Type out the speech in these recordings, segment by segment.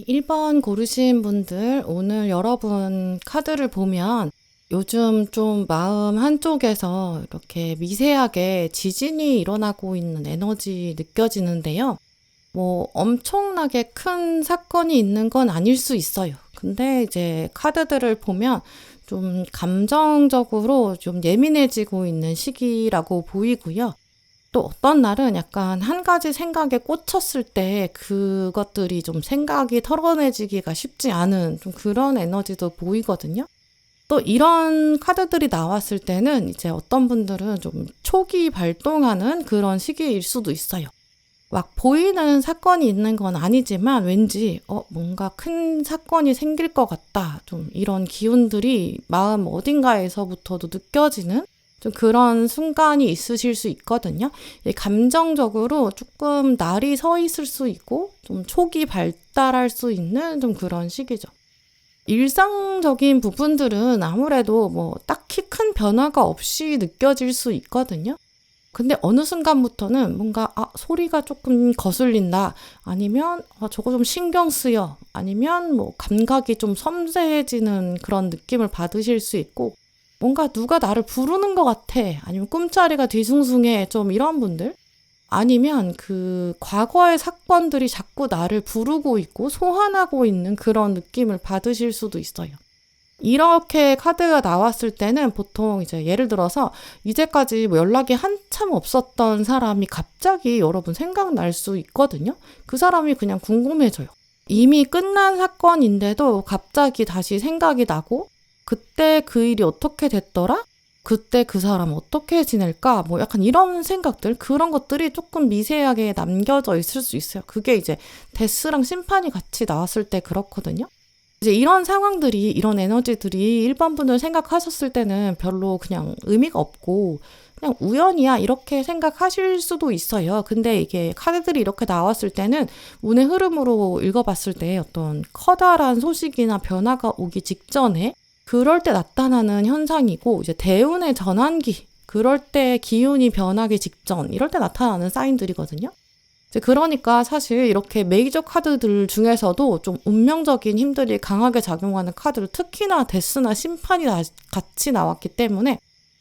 1번 고르신 분들, 오늘 여러분 카드를 보면 요즘 좀 마음 한쪽에서 이렇게 미세하게 지진이 일어나고 있는 에너지 느껴지는데요. 뭐 엄청나게 큰 사건이 있는 건 아닐 수 있어요. 근데 이제 카드들을 보면 좀 감정적으로 좀 예민해지고 있는 시기라고 보이고요. 또 어떤 날은 약간 한 가지 생각에 꽂혔을 때 그것들이 좀 생각이 털어내지기가 쉽지 않은 좀 그런 에너지도 보이거든요. 또 이런 카드들이 나왔을 때는 이제 어떤 분들은 좀 초기 발동하는 그런 시기일 수도 있어요. 막 보이는 사건이 있는 건 아니지만 왠지 뭔가 큰 사건이 생길 것 같다. 좀 이런 기운들이 마음 어딘가에서부터도 느껴지는 좀 그런 순간이 있으실 수 있거든요. 감정적으로 조금 날이 서 있을 수 있고 좀 초기 발달할 수 있는 좀 그런 시기죠. 일상적인 부분들은 아무래도 뭐 딱히 큰 변화가 없이 느껴질 수 있거든요. 근데 어느 순간부터는 뭔가 소리가 조금 거슬린다, 아니면 저거 좀 신경 쓰여, 아니면 뭐 감각이 좀 섬세해지는 그런 느낌을 받으실 수 있고, 뭔가 누가 나를 부르는 것 같아, 아니면 꿈자리가 뒤숭숭해, 좀 이런 분들, 아니면 그 과거의 사건들이 자꾸 나를 부르고 있고 소환하고 있는 그런 느낌을 받으실 수도 있어요. 이렇게 카드가 나왔을 때는 보통 이제 예를 들어서 이제까지 뭐 연락이 한참 없었던 사람이 갑자기 여러분 생각날 수 있거든요. 그 사람이 그냥 궁금해져요. 이미 끝난 사건인데도 갑자기 다시 생각이 나고, 그때 그 일이 어떻게 됐더라? 그때 그 사람 어떻게 지낼까? 뭐 약간 이런 생각들, 그런 것들이 조금 미세하게 남겨져 있을 수 있어요. 그게 이제 데스랑 심판이 같이 나왔을 때 그렇거든요. 이제 이런 상황들이, 이런 에너지들이 일반 분들 생각하셨을 때는 별로 그냥 의미가 없고 그냥 우연이야 이렇게 생각하실 수도 있어요. 근데 이게 카드들이 이렇게 나왔을 때는 운의 흐름으로 읽어봤을 때 어떤 커다란 소식이나 변화가 오기 직전에 그럴 때 나타나는 현상이고, 이제 대운의 전환기, 그럴 때 기운이 변하기 직전, 이럴 때 나타나는 사인들이거든요. 이제 그러니까 사실 이렇게 메이저 카드들 중에서도 좀 운명적인 힘들이 강하게 작용하는 카드를, 특히나 데스나 심판이 같이 나왔기 때문에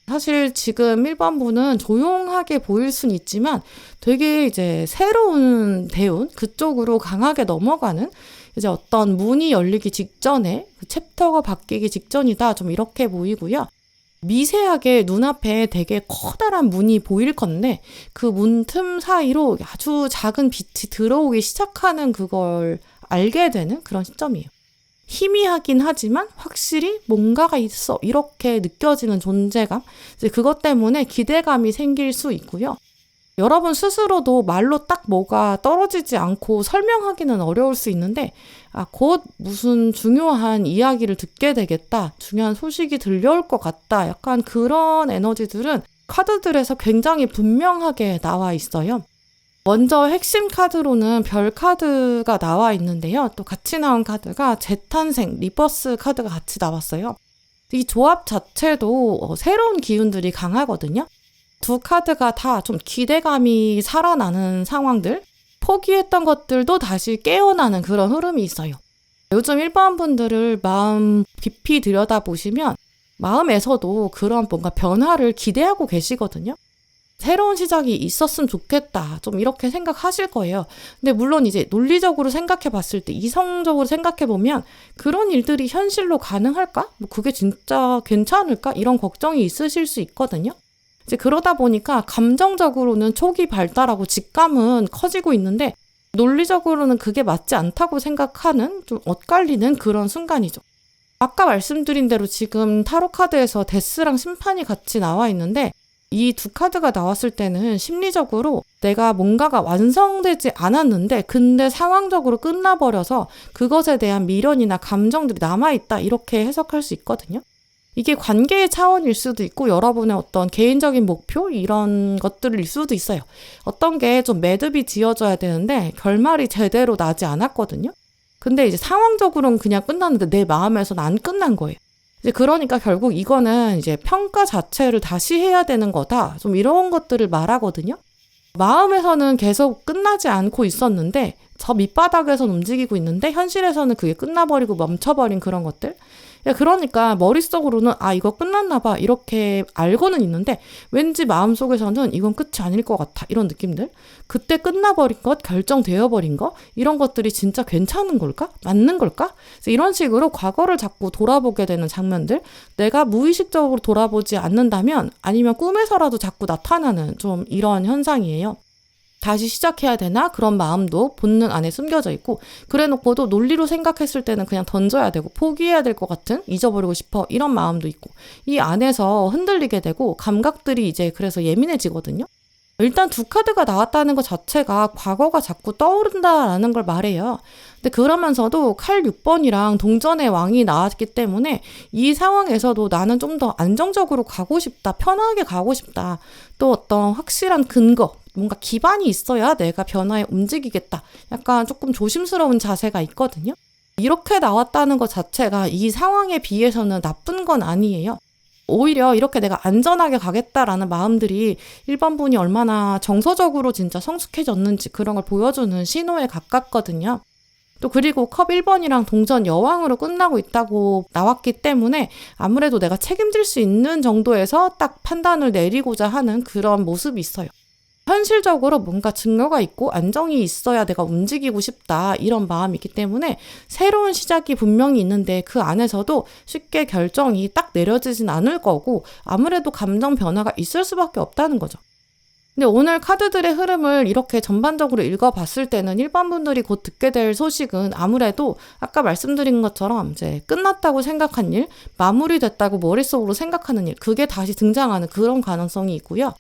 사실 지금 1번 분은 조용하게 보일 순 있지만 되게 이제 새로운 대운, 그쪽으로 강하게 넘어가는, 이제 어떤 문이 열리기 직전에 그 챕터가 바뀌기 직전이다, 좀 이렇게 보이고요. 미세하게 눈앞에 되게 커다란 문이 보일 건데 그 문 틈 사이로 아주 작은 빛이 들어오기 시작하는 그걸 알게 되는 그런 시점이에요. 희미하긴 하지만 확실히 뭔가가 있어, 이렇게 느껴지는 존재감, 이제 그것 때문에 기대감이 생길 수 있고요. 여러분 스스로도 말로 딱 뭐가 떨어지지 않고 설명하기는 어려울 수 있는데, 곧 무슨 중요한 이야기를 듣게 되겠다, 중요한 소식이 들려올 것 같다, 약간 그런 에너지들은 카드들에서 굉장히 분명하게 나와 있어요. 먼저 핵심 카드로는 별 카드가 나와 있는데요. 또 같이 나온 카드가 재탄생, 리버스 카드가 같이 나왔어요. 이 조합 자체도 새로운 기운들이 강하거든요. 두 카드가 다 좀 기대감이 살아나는 상황들, 포기했던 것들도 다시 깨어나는 그런 흐름이 있어요. 요즘 일반 분들을 마음 깊이 들여다보시면 마음에서도 그런 뭔가 변화를 기대하고 계시거든요. 새로운 시작이 있었으면 좋겠다, 좀 이렇게 생각하실 거예요. 근데 물론 이제 논리적으로 생각해 봤을 때, 이성적으로 생각해 보면 그런 일들이 현실로 가능할까? 뭐 그게 진짜 괜찮을까? 이런 걱정이 있으실 수 있거든요. 이제 그러다 보니까 감정적으로는 초기 발달하고 직감은 커지고 있는데 논리적으로는 그게 맞지 않다고 생각하는, 좀 엇갈리는 그런 순간이죠. 아까 말씀드린 대로 지금 타로 카드에서 데스랑 심판이 같이 나와 있는데, 이 두 카드가 나왔을 때는 심리적으로 내가 뭔가가 완성되지 않았는데 근데 상황적으로 끝나버려서 그것에 대한 미련이나 감정들이 남아있다, 이렇게 해석할 수 있거든요. 이게 관계의 차원일 수도 있고 여러분의 어떤 개인적인 목표, 이런 것들일 수도 있어요. 어떤 게 좀 매듭이 지어져야 되는데 결말이 제대로 나지 않았거든요. 근데 이제 상황적으로는 그냥 끝났는데 내 마음에서는 안 끝난 거예요. 이제 그러니까 결국 이거는 이제 평가 자체를 다시 해야 되는 거다, 좀 이런 것들을 말하거든요. 마음에서는 계속 끝나지 않고 있었는데 저 밑바닥에선 움직이고 있는데 현실에서는 그게 끝나버리고 멈춰버린 그런 것들. 그러니까 머릿속으로는 이거 끝났나 봐 이렇게 알고는 있는데 왠지 마음속에서는 이건 끝이 아닐 것 같아 이런 느낌들. 그때 끝나버린 것, 결정되어 버린 것 이런 것들이 진짜 괜찮은 걸까? 맞는 걸까? 그래서 이런 식으로 과거를 자꾸 돌아보게 되는 장면들, 내가 무의식적으로 돌아보지 않는다면 아니면 꿈에서라도 자꾸 나타나는 좀 이런 현상이에요. 다시 시작해야 되나? 그런 마음도 본능 안에 숨겨져 있고, 그래 놓고도 논리로 생각했을 때는 그냥 던져야 되고 포기해야 될 것 같은, 잊어버리고 싶어 이런 마음도 있고, 이 안에서 흔들리게 되고 감각들이 이제 그래서 예민해지거든요. 일단 두 카드가 나왔다는 것 자체가 과거가 자꾸 떠오른다라는 걸 말해요. 근데 그러면서도 칼 6번이랑 동전의 왕이 나왔기 때문에 이 상황에서도 나는 좀 더 안정적으로 가고 싶다, 편하게 가고 싶다, 또 어떤 확실한 근거, 뭔가 기반이 있어야 내가 변화에 움직이겠다. 약간 조금 조심스러운 자세가 있거든요. 이렇게 나왔다는 것 자체가 이 상황에 비해서는 나쁜 건 아니에요. 오히려 이렇게 내가 안전하게 가겠다라는 마음들이 1번 분이 얼마나 정서적으로 진짜 성숙해졌는지 그런 걸 보여주는 신호에 가깝거든요. 또 그리고 컵 1번이랑 동전 여왕으로 끝나고 있다고 나왔기 때문에 아무래도 내가 책임질 수 있는 정도에서 딱 판단을 내리고자 하는 그런 모습이 있어요. 현실적으로 뭔가 증거가 있고 안정이 있어야 내가 움직이고 싶다 이런 마음이 있기 때문에 새로운 시작이 분명히 있는데 그 안에서도 쉽게 결정이 딱 내려지진 않을 거고 아무래도 감정 변화가 있을 수밖에 없다는 거죠. 근데 오늘 카드들의 흐름을 이렇게 전반적으로 읽어봤을 때는 1번 분들이 곧 듣게 될 소식은 아무래도 아까 말씀드린 것처럼 이제 끝났다고 생각한 일, 마무리됐다고 머릿속으로 생각하는 일, 그게 다시 등장하는 그런 가능성이 있고요.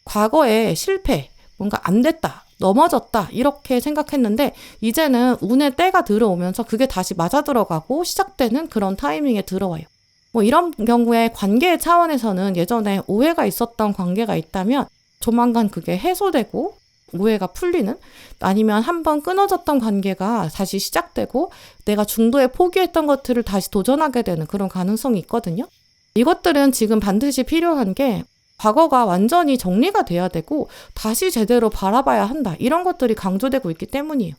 과거에 실패, 뭔가 안 됐다, 넘어졌다 이렇게 생각했는데 이제는 운의 때가 들어오면서 그게 다시 맞아 들어가고 시작되는 그런 타이밍에 들어와요. 이런 경우에 관계 차원에서는 예전에 오해가 있었던 관계가 있다면 조만간 그게 해소되고 오해가 풀리는, 아니면 한번 끊어졌던 관계가 다시 시작되고 내가 중도에 포기했던 것들을 다시 도전하게 되는 그런 가능성이 있거든요. 이것들은 지금 반드시 필요한 게 과거가 완전히 정리가 돼야 되고 다시 제대로 바라봐야 한다. 이런 것들이 강조되고 있기 때문이에요.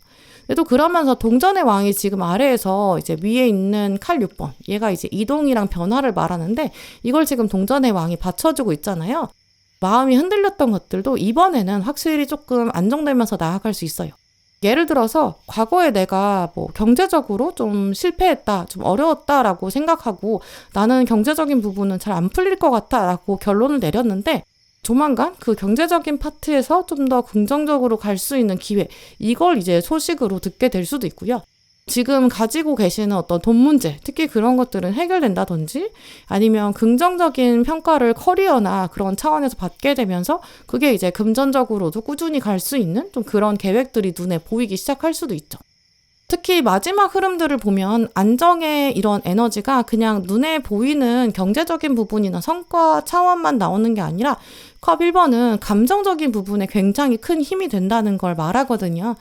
그래도 그러면서 동전의 왕이 지금 아래에서 이제 위에 있는 칼 6번, 얘가 이제 이동이랑 변화를 말하는데 이걸 지금 동전의 왕이 받쳐주고 있잖아요. 마음이 흔들렸던 것들도 이번에는 확실히 조금 안정되면서 나아갈 수 있어요. 예를 들어서 과거에 내가 경제적으로 좀 실패했다, 좀 어려웠다라고 생각하고 나는 경제적인 부분은 잘 안 풀릴 것 같다라고 결론을 내렸는데 조만간 그 경제적인 파트에서 좀 더 긍정적으로 갈 수 있는 기회, 이걸 이제 소식으로 듣게 될 수도 있고요. 지금 가지고 계시는 어떤 돈 문제, 특히 그런 것들은 해결된다든지 아니면 긍정적인 평가를 커리어나 그런 차원에서 받게 되면서 그게 이제 금전적으로도 꾸준히 갈 수 있는 좀 그런 계획들이 눈에 보이기 시작할 수도 있죠. 특히 마지막 흐름들을 보면 안정의 이런 에너지가 그냥 눈에 보이는 경제적인 부분이나 성과 차원만 나오는 게 아니라 컵 1번은 감정적인 부분에 굉장히 큰 힘이 된다는 걸 말하거든요.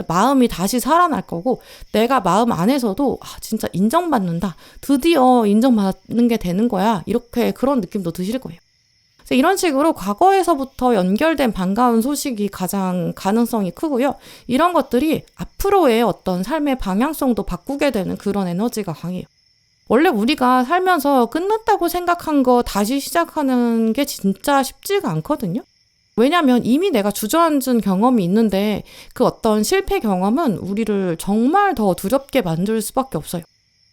마음이 다시 살아날 거고 내가 마음 안에서도 진짜 인정받는다. 드디어 인정받는 게 되는 거야. 이렇게 그런 느낌도 드실 거예요. 이런 식으로 과거에서부터 연결된 반가운 소식이 가장 가능성이 크고요. 이런 것들이 앞으로의 어떤 삶의 방향성도 바꾸게 되는 그런 에너지가 강해요. 원래 우리가 살면서 끝났다고 생각한 거 다시 시작하는 게 진짜 쉽지가 않거든요. 왜냐하면 이미 내가 주저앉은 경험이 있는데 그 어떤 실패 경험은 우리를 정말 더 두렵게 만들 수밖에 없어요.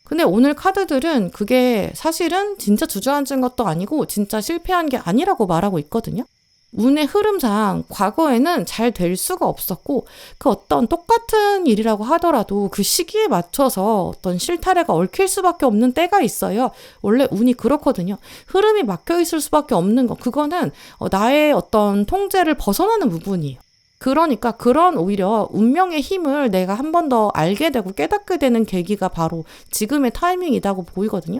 근데 오늘 카드들은 그게 사실은 진짜 주저앉은 것도 아니고 진짜 실패한 게 아니라고 말하고 있거든요. 운의 흐름상 과거에는 잘 될 수가 없었고 그 어떤 똑같은 일이라고 하더라도 그 시기에 맞춰서 어떤 실타래가 얽힐 수밖에 없는 때가 있어요. 원래 운이 그렇거든요. 흐름이 막혀 있을 수밖에 없는 거, 그거는 나의 어떤 통제를 벗어나는 부분이에요. 그러니까 그런 오히려 운명의 힘을 내가 한 번 더 알게 되고 깨닫게 되는 계기가 바로 지금의 타이밍이라고 보이거든요.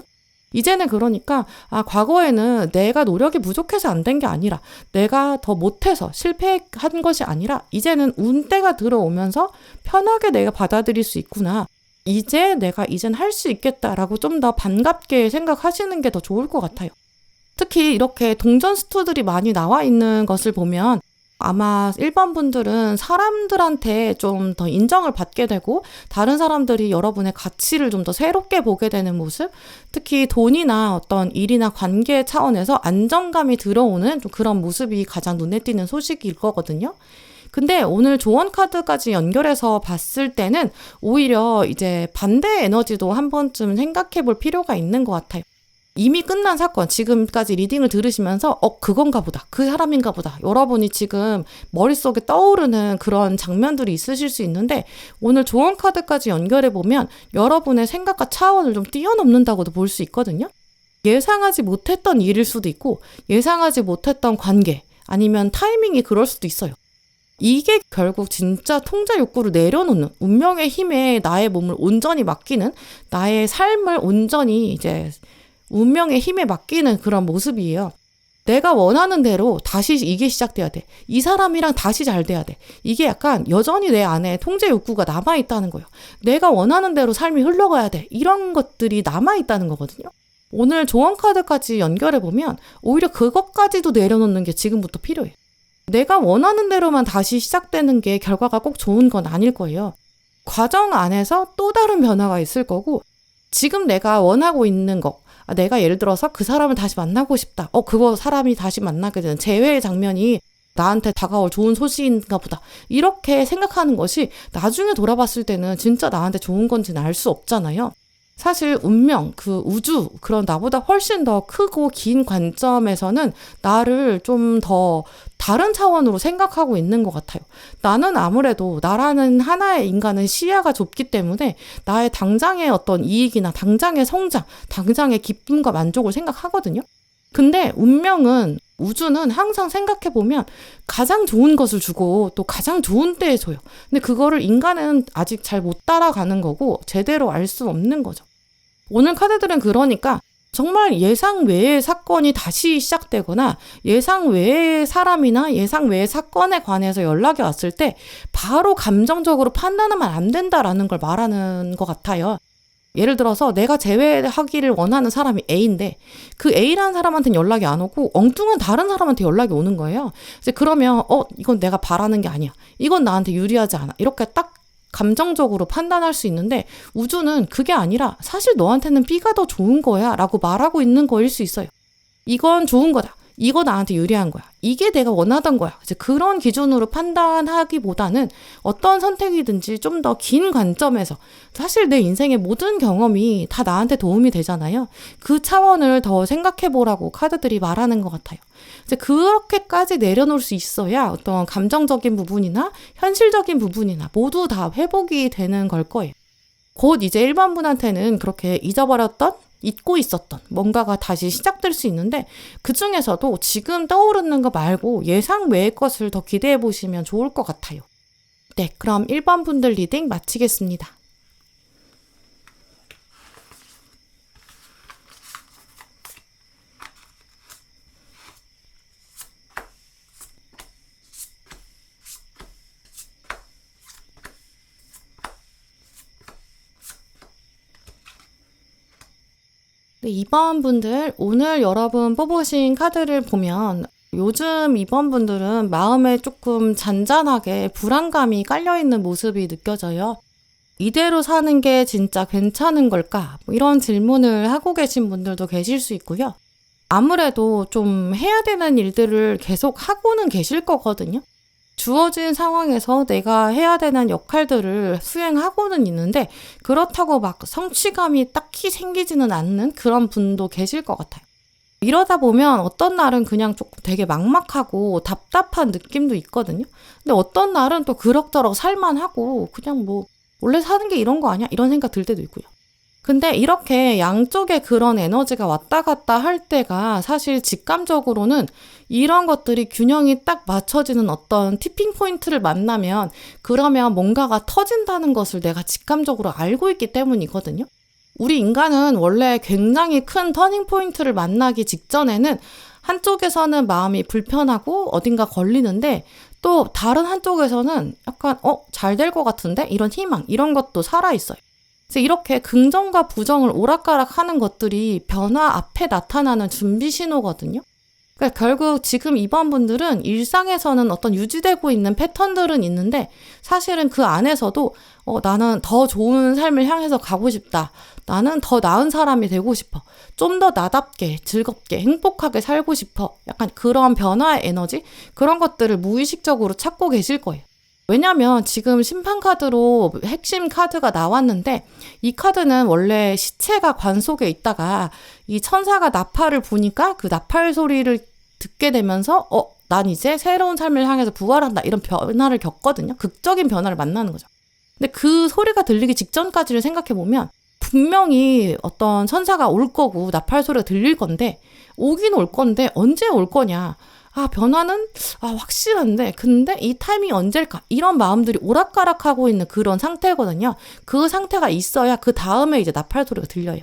이제는 그러니까 과거에는 내가 노력이 부족해서 안 된 게 아니라 내가 더 못해서 실패한 것이 아니라 이제는 운때가 들어오면서 편하게 내가 받아들일 수 있구나. 이젠 할 수 있겠다라고 좀 더 반갑게 생각하시는 게 더 좋을 것 같아요. 특히 이렇게 동전 스토들이 많이 나와 있는 것을 보면 아마 일반 분들은 사람들한테 좀 더 인정을 받게 되고 다른 사람들이 여러분의 가치를 좀 더 새롭게 보게 되는 모습, 특히 돈이나 어떤 일이나 관계 차원에서 안정감이 들어오는 좀 그런 모습이 가장 눈에 띄는 소식일 거거든요. 근데 오늘 조언 카드까지 연결해서 봤을 때는 오히려 이제 반대 에너지도 한 번쯤 생각해 볼 필요가 있는 것 같아요. 이미 끝난 사건, 지금까지 리딩을 들으시면서 그건가 보다, 그 사람인가 보다, 여러분이 지금 머릿속에 떠오르는 그런 장면들이 있으실 수 있는데, 오늘 조언 카드까지 연결해보면 여러분의 생각과 차원을 좀 뛰어넘는다고도 볼 수 있거든요. 예상하지 못했던 일일 수도 있고 예상하지 못했던 관계, 아니면 타이밍이 그럴 수도 있어요. 이게 결국 진짜 통제 욕구를 내려놓는, 운명의 힘에 나의 몸을 온전히 맡기는, 나의 삶을 온전히 이제 운명의 힘에 맡기는 그런 모습이에요. 내가 원하는 대로 다시 이게 시작돼야 돼. 이 사람이랑 다시 잘 돼야 돼. 이게 약간 여전히 내 안에 통제 욕구가 남아있다는 거예요. 내가 원하는 대로 삶이 흘러가야 돼. 이런 것들이 남아있다는 거거든요. 오늘 조언 카드까지 연결해보면 오히려 그것까지도 내려놓는 게 지금부터 필요해요. 내가 원하는 대로만 다시 시작되는 게 결과가 꼭 좋은 건 아닐 거예요. 과정 안에서 또 다른 변화가 있을 거고, 지금 내가 원하고 있는 거, 내가 예를 들어서 그 사람을 다시 만나고 싶다. 그거 사람이 다시 만나게 되는 재회의 장면이 나한테 다가올 좋은 소식인가 보다. 이렇게 생각하는 것이 나중에 돌아봤을 때는 진짜 나한테 좋은 건지는 알 수 없잖아요. 사실 운명, 그 우주, 그런 나보다 훨씬 더 크고 긴 관점에서는 나를 좀 더 다른 차원으로 생각하고 있는 것 같아요. 나는 아무래도 나라는 하나의 인간은 시야가 좁기 때문에 나의 당장의 어떤 이익이나 당장의 성장, 당장의 기쁨과 만족을 생각하거든요. 근데 운명은, 우주는 항상 생각해보면 가장 좋은 것을 주고 또 가장 좋은 때에 줘요. 근데 그거를 인간은 아직 잘 못 따라가는 거고 제대로 알 수 없는 거죠. 오늘 카드들은 그러니까 정말 예상 외의 사건이 다시 시작되거나 예상 외의 사람이나 예상 외의 사건에 관해서 연락이 왔을 때 바로 감정적으로 판단하면 안 된다라는 걸 말하는 것 같아요. 예를 들어서 내가 재회하기를 원하는 사람이 A인데 그 A라는 사람한테는 연락이 안 오고 엉뚱한 다른 사람한테 연락이 오는 거예요. 이제 그러면 이건 내가 바라는 게 아니야. 이건 나한테 유리하지 않아. 이렇게 딱 감정적으로 판단할 수 있는데, 우주는 그게 아니라 사실 너한테는 B가 더 좋은 거야 라고 말하고 있는 거일 수 있어요. 이건 좋은 거다. 이거 나한테 유리한 거야. 이게 내가 원하던 거야. 이제 그런 기준으로 판단하기보다는 어떤 선택이든지 좀 더 긴 관점에서, 사실 내 인생의 모든 경험이 다 나한테 도움이 되잖아요. 그 차원을 더 생각해 보라고 카드들이 말하는 것 같아요. 이제 그렇게까지 내려놓을 수 있어야 어떤 감정적인 부분이나 현실적인 부분이나 모두 다 회복이 되는 걸 거예요. 곧 이제 일반 분한테는 그렇게 잊고 있었던 뭔가가 다시 시작될 수 있는데, 그 중에서도 지금 떠오르는 거 말고 예상 외의 것을 더 기대해 보시면 좋을 것 같아요. 네, 그럼 1번 분들 리딩 마치겠습니다. 네, 2번 분들, 오늘 여러분 뽑으신 카드를 보면 요즘 2번 분들은 마음에 조금 잔잔하게 불안감이 깔려있는 모습이 느껴져요. 이대로 사는 게 진짜 괜찮은 걸까? 이런 질문을 하고 계신 분들도 계실 수 있고요. 아무래도 좀 해야 되는 일들을 계속 하고는 계실 거거든요. 주어진 상황에서 내가 해야 되는 역할들을 수행하고는 있는데 그렇다고 막 성취감이 딱히 생기지는 않는 그런 분도 계실 것 같아요. 이러다 보면 어떤 날은 그냥 조금 되게 막막하고 답답한 느낌도 있거든요. 근데 어떤 날은 또 그럭저럭 살만하고 그냥 원래 사는 게 이런 거 아니야? 이런 생각 들 때도 있고요. 근데 이렇게 양쪽에 그런 에너지가 왔다 갔다 할 때가 사실 직감적으로는 이런 것들이 균형이 딱 맞춰지는 어떤 티핑 포인트를 만나면, 그러면 뭔가가 터진다는 것을 내가 직감적으로 알고 있기 때문이거든요. 우리 인간은 원래 굉장히 큰 터닝 포인트를 만나기 직전에는 한쪽에서는 마음이 불편하고 어딘가 걸리는데, 또 다른 한쪽에서는 약간 잘 될 것 같은데? 이런 희망, 이런 것도 살아있어요. 그래서 이렇게 긍정과 부정을 오락가락 하는 것들이 변화 앞에 나타나는 준비 신호거든요. 그러니까 결국 지금 이번 분들은 일상에서는 어떤 유지되고 있는 패턴들은 있는데 사실은 그 안에서도 나는 더 좋은 삶을 향해서 가고 싶다. 나는 더 나은 사람이 되고 싶어. 좀 더 나답게, 즐겁게, 행복하게 살고 싶어. 약간 그런 변화의 에너지? 그런 것들을 무의식적으로 찾고 계실 거예요. 왜냐면 지금 심판 카드로 핵심 카드가 나왔는데 이 카드는 원래 시체가 관 속에 있다가 이 천사가 나팔을 부니까 그 나팔 소리를 듣게 되면서 난 이제 새로운 삶을 향해서 부활한다. 이런 변화를 겪거든요. 극적인 변화를 만나는 거죠. 근데 그 소리가 들리기 직전까지를 생각해보면 분명히 어떤 천사가 올 거고 나팔 소리가 들릴 건데 오긴 올 건데 언제 올 거냐. 변화는 확실한데 근데 이 타이밍이 언제일까? 이런 마음들이 오락가락하고 있는 그런 상태거든요. 그 상태가 있어야 그 다음에 이제 나팔 소리가 들려요.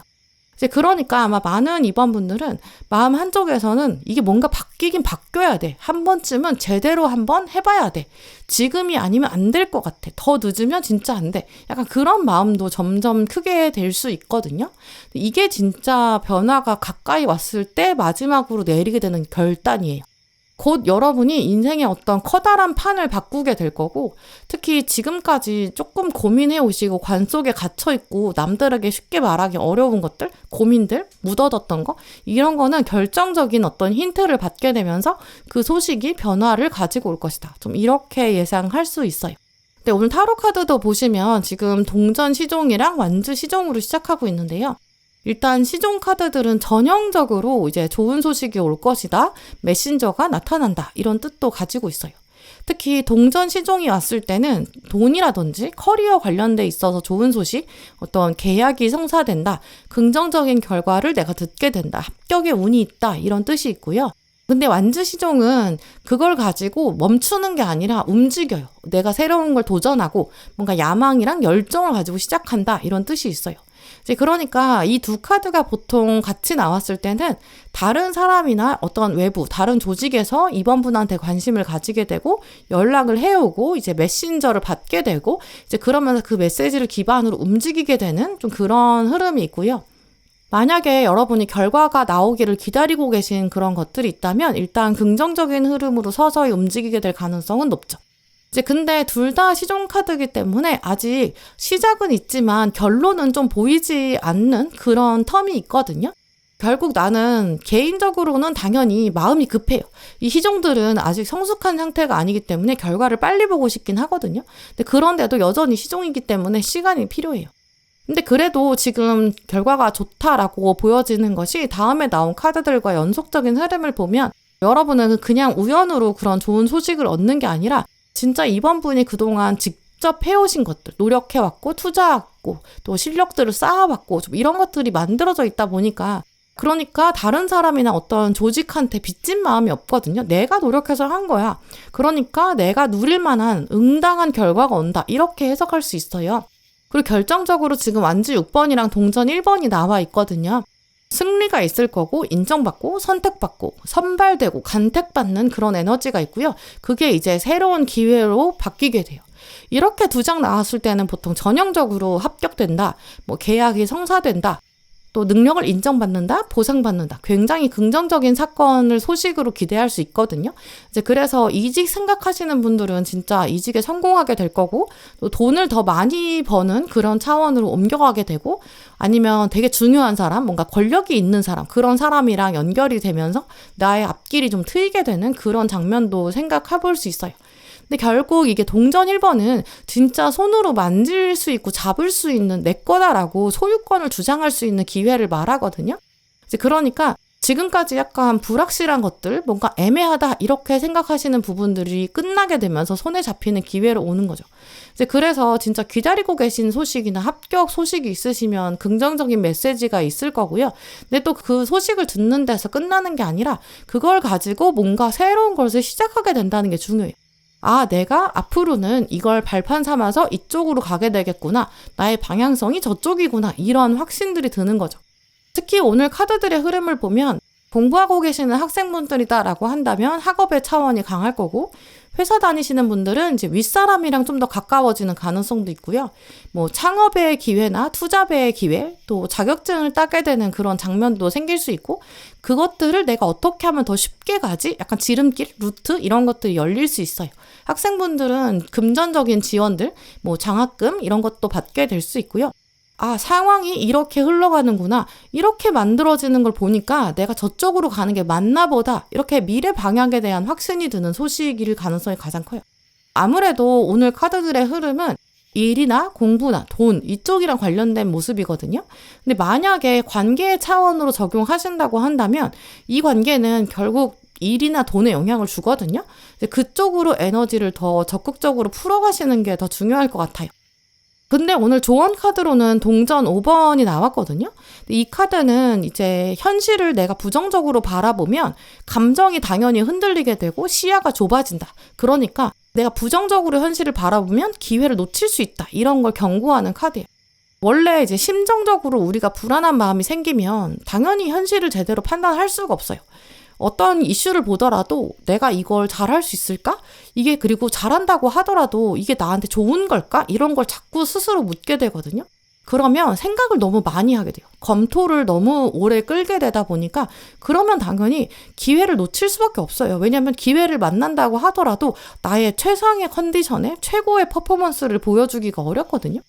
이제 그러니까 아마 많은 이번 분들은 마음 한쪽에서는 이게 뭔가 바뀌긴 바뀌어야 돼. 한 번쯤은 제대로 한번 해봐야 돼. 지금이 아니면 안 될 것 같아. 더 늦으면 진짜 안 돼. 약간 그런 마음도 점점 크게 될 수 있거든요. 이게 진짜 변화가 가까이 왔을 때 마지막으로 내리게 되는 결단이에요. 곧 여러분이 인생의 어떤 커다란 판을 바꾸게 될 거고 특히 지금까지 조금 고민해 오시고 관 속에 갇혀 있고 남들에게 쉽게 말하기 어려운 것들, 고민들, 묻어뒀던 거 이런 거는 결정적인 어떤 힌트를 받게 되면서 그 소식이 변화를 가지고 올 것이다. 좀 이렇게 예상할 수 있어요. 근데 오늘 타로 카드도 보시면 지금 동전 시종이랑 완주 시종으로 시작하고 있는데요. 일단 시종 카드들은 전형적으로 이제 좋은 소식이 올 것이다, 메신저가 나타난다 이런 뜻도 가지고 있어요. 특히 동전 시종이 왔을 때는 돈이라든지 커리어 관련돼 있어서 좋은 소식, 어떤 계약이 성사된다, 긍정적인 결과를 내가 듣게 된다, 합격의 운이 있다 이런 뜻이 있고요. 근데 완주 시종은 그걸 가지고 멈추는 게 아니라 움직여요. 내가 새로운 걸 도전하고 뭔가 야망이랑 열정을 가지고 시작한다 이런 뜻이 있어요. 이제 그러니까 이 두 카드가 보통 같이 나왔을 때는 다른 사람이나 어떤 외부, 다른 조직에서 이번 분한테 관심을 가지게 되고 연락을 해오고 이제 메신저를 받게 되고 이제 그러면서 그 메시지를 기반으로 움직이게 되는 좀 그런 흐름이 있고요. 만약에 여러분이 결과가 나오기를 기다리고 계신 그런 것들이 있다면 일단 긍정적인 흐름으로 서서히 움직이게 될 가능성은 높죠. 이제 근데 둘 다 시종 카드이기 때문에 아직 시작은 있지만 결론은 좀 보이지 않는 그런 텀이 있거든요. 결국 나는 개인적으로는 당연히 마음이 급해요. 이 시종들은 아직 성숙한 상태가 아니기 때문에 결과를 빨리 보고 싶긴 하거든요. 근데 그런데도 여전히 시종이기 때문에 시간이 필요해요. 근데 그래도 지금 결과가 좋다라고 보여지는 것이 다음에 나온 카드들과 연속적인 흐름을 보면 여러분은 그냥 우연으로 그런 좋은 소식을 얻는 게 아니라 진짜 이번 분이 그동안 직접 해오신 것들, 노력해왔고 투자했고 또 실력들을 쌓아왔고 좀 이런 것들이 만들어져 있다 보니까 그러니까 다른 사람이나 어떤 조직한테 빚진 마음이 없거든요. 내가 노력해서 한 거야. 그러니까 내가 누릴 만한 응당한 결과가 온다. 이렇게 해석할 수 있어요. 그리고 결정적으로 지금 완주 6번이랑 동전 1번이 나와 있거든요. 승리가 있을 거고 인정받고 선택받고 선발되고 간택받는 그런 에너지가 있고요. 그게 이제 새로운 기회로 바뀌게 돼요. 이렇게 두 장 나왔을 때는 보통 전형적으로 합격된다, 계약이 성사된다, 또 능력을 인정받는다, 보상받는다. 굉장히 긍정적인 사건을 소식으로 기대할 수 있거든요. 이제 그래서 이직 생각하시는 분들은 진짜 이직에 성공하게 될 거고, 또 돈을 더 많이 버는 그런 차원으로 옮겨가게 되고, 아니면 되게 중요한 사람, 뭔가 권력이 있는 사람, 그런 사람이랑 연결이 되면서 나의 앞길이 좀 트이게 되는 그런 장면도 생각해 볼 수 있어요. 근데 결국 이게 동전 1번은 진짜 손으로 만질 수 있고 잡을 수 있는 내 거다라고 소유권을 주장할 수 있는 기회를 말하거든요. 이제 그러니까 지금까지 약간 불확실한 것들, 뭔가 애매하다 이렇게 생각하시는 부분들이 끝나게 되면서 손에 잡히는 기회로 오는 거죠. 이제 그래서 진짜 기다리고 계신 소식이나 합격 소식이 있으시면 긍정적인 메시지가 있을 거고요. 근데 또 그 소식을 듣는 데서 끝나는 게 아니라 그걸 가지고 뭔가 새로운 것을 시작하게 된다는 게 중요해요. 내가 앞으로는 이걸 발판 삼아서 이쪽으로 가게 되겠구나. 나의 방향성이 저쪽이구나. 이런 확신들이 드는 거죠. 특히 오늘 카드들의 흐름을 보면 공부하고 계시는 학생분들이다라고 한다면 학업의 차원이 강할 거고 회사 다니시는 분들은 이제 윗사람이랑 좀 더 가까워지는 가능성도 있고요. 뭐 창업의 기회나 투잡의 기회, 또 자격증을 따게 되는 그런 장면도 생길 수 있고, 그것들을 내가 어떻게 하면 더 쉽게 가지? 약간 지름길, 루트 이런 것들이 열릴 수 있어요. 학생분들은 금전적인 지원들, 뭐 장학금 이런 것도 받게 될 수 있고요. 아, 상황이 이렇게 흘러가는구나. 이렇게 만들어지는 걸 보니까 내가 저쪽으로 가는 게 맞나 보다. 이렇게 미래 방향에 대한 확신이 드는 소식일 가능성이 가장 커요. 아무래도 오늘 카드들의 흐름은 일이나 공부나 돈 이쪽이랑 관련된 모습이거든요. 근데 만약에 관계 차원으로 적용하신다고 한다면 이 관계는 결국 일이나 돈에 영향을 주거든요. 그쪽으로 에너지를 더 적극적으로 풀어가시는 게 더 중요할 것 같아요. 근데 오늘 조언 카드로는 동전 5번이 나왔거든요. 이 카드는 이제 현실을 내가 부정적으로 바라보면 감정이 당연히 흔들리게 되고 시야가 좁아진다. 그러니까 내가 부정적으로 현실을 바라보면 기회를 놓칠 수 있다. 이런 걸 경고하는 카드예요. 원래 이제 심정적으로 우리가 불안한 마음이 생기면 당연히 현실을 제대로 판단할 수가 없어요. 어떤 이슈를 보더라도 내가 이걸 잘할 수 있을까? 이게 그리고 잘한다고 하더라도 이게 나한테 좋은 걸까? 이런 걸 자꾸 스스로 묻게 되거든요. 그러면 생각을 너무 많이 하게 돼요. 검토를 너무 오래 끌게 되다 보니까 그러면 당연히 기회를 놓칠 수밖에 없어요. 왜냐하면 기회를 만난다고 하더라도 나의 최상의 컨디션에 최고의 퍼포먼스를 보여주기가 어렵거든요.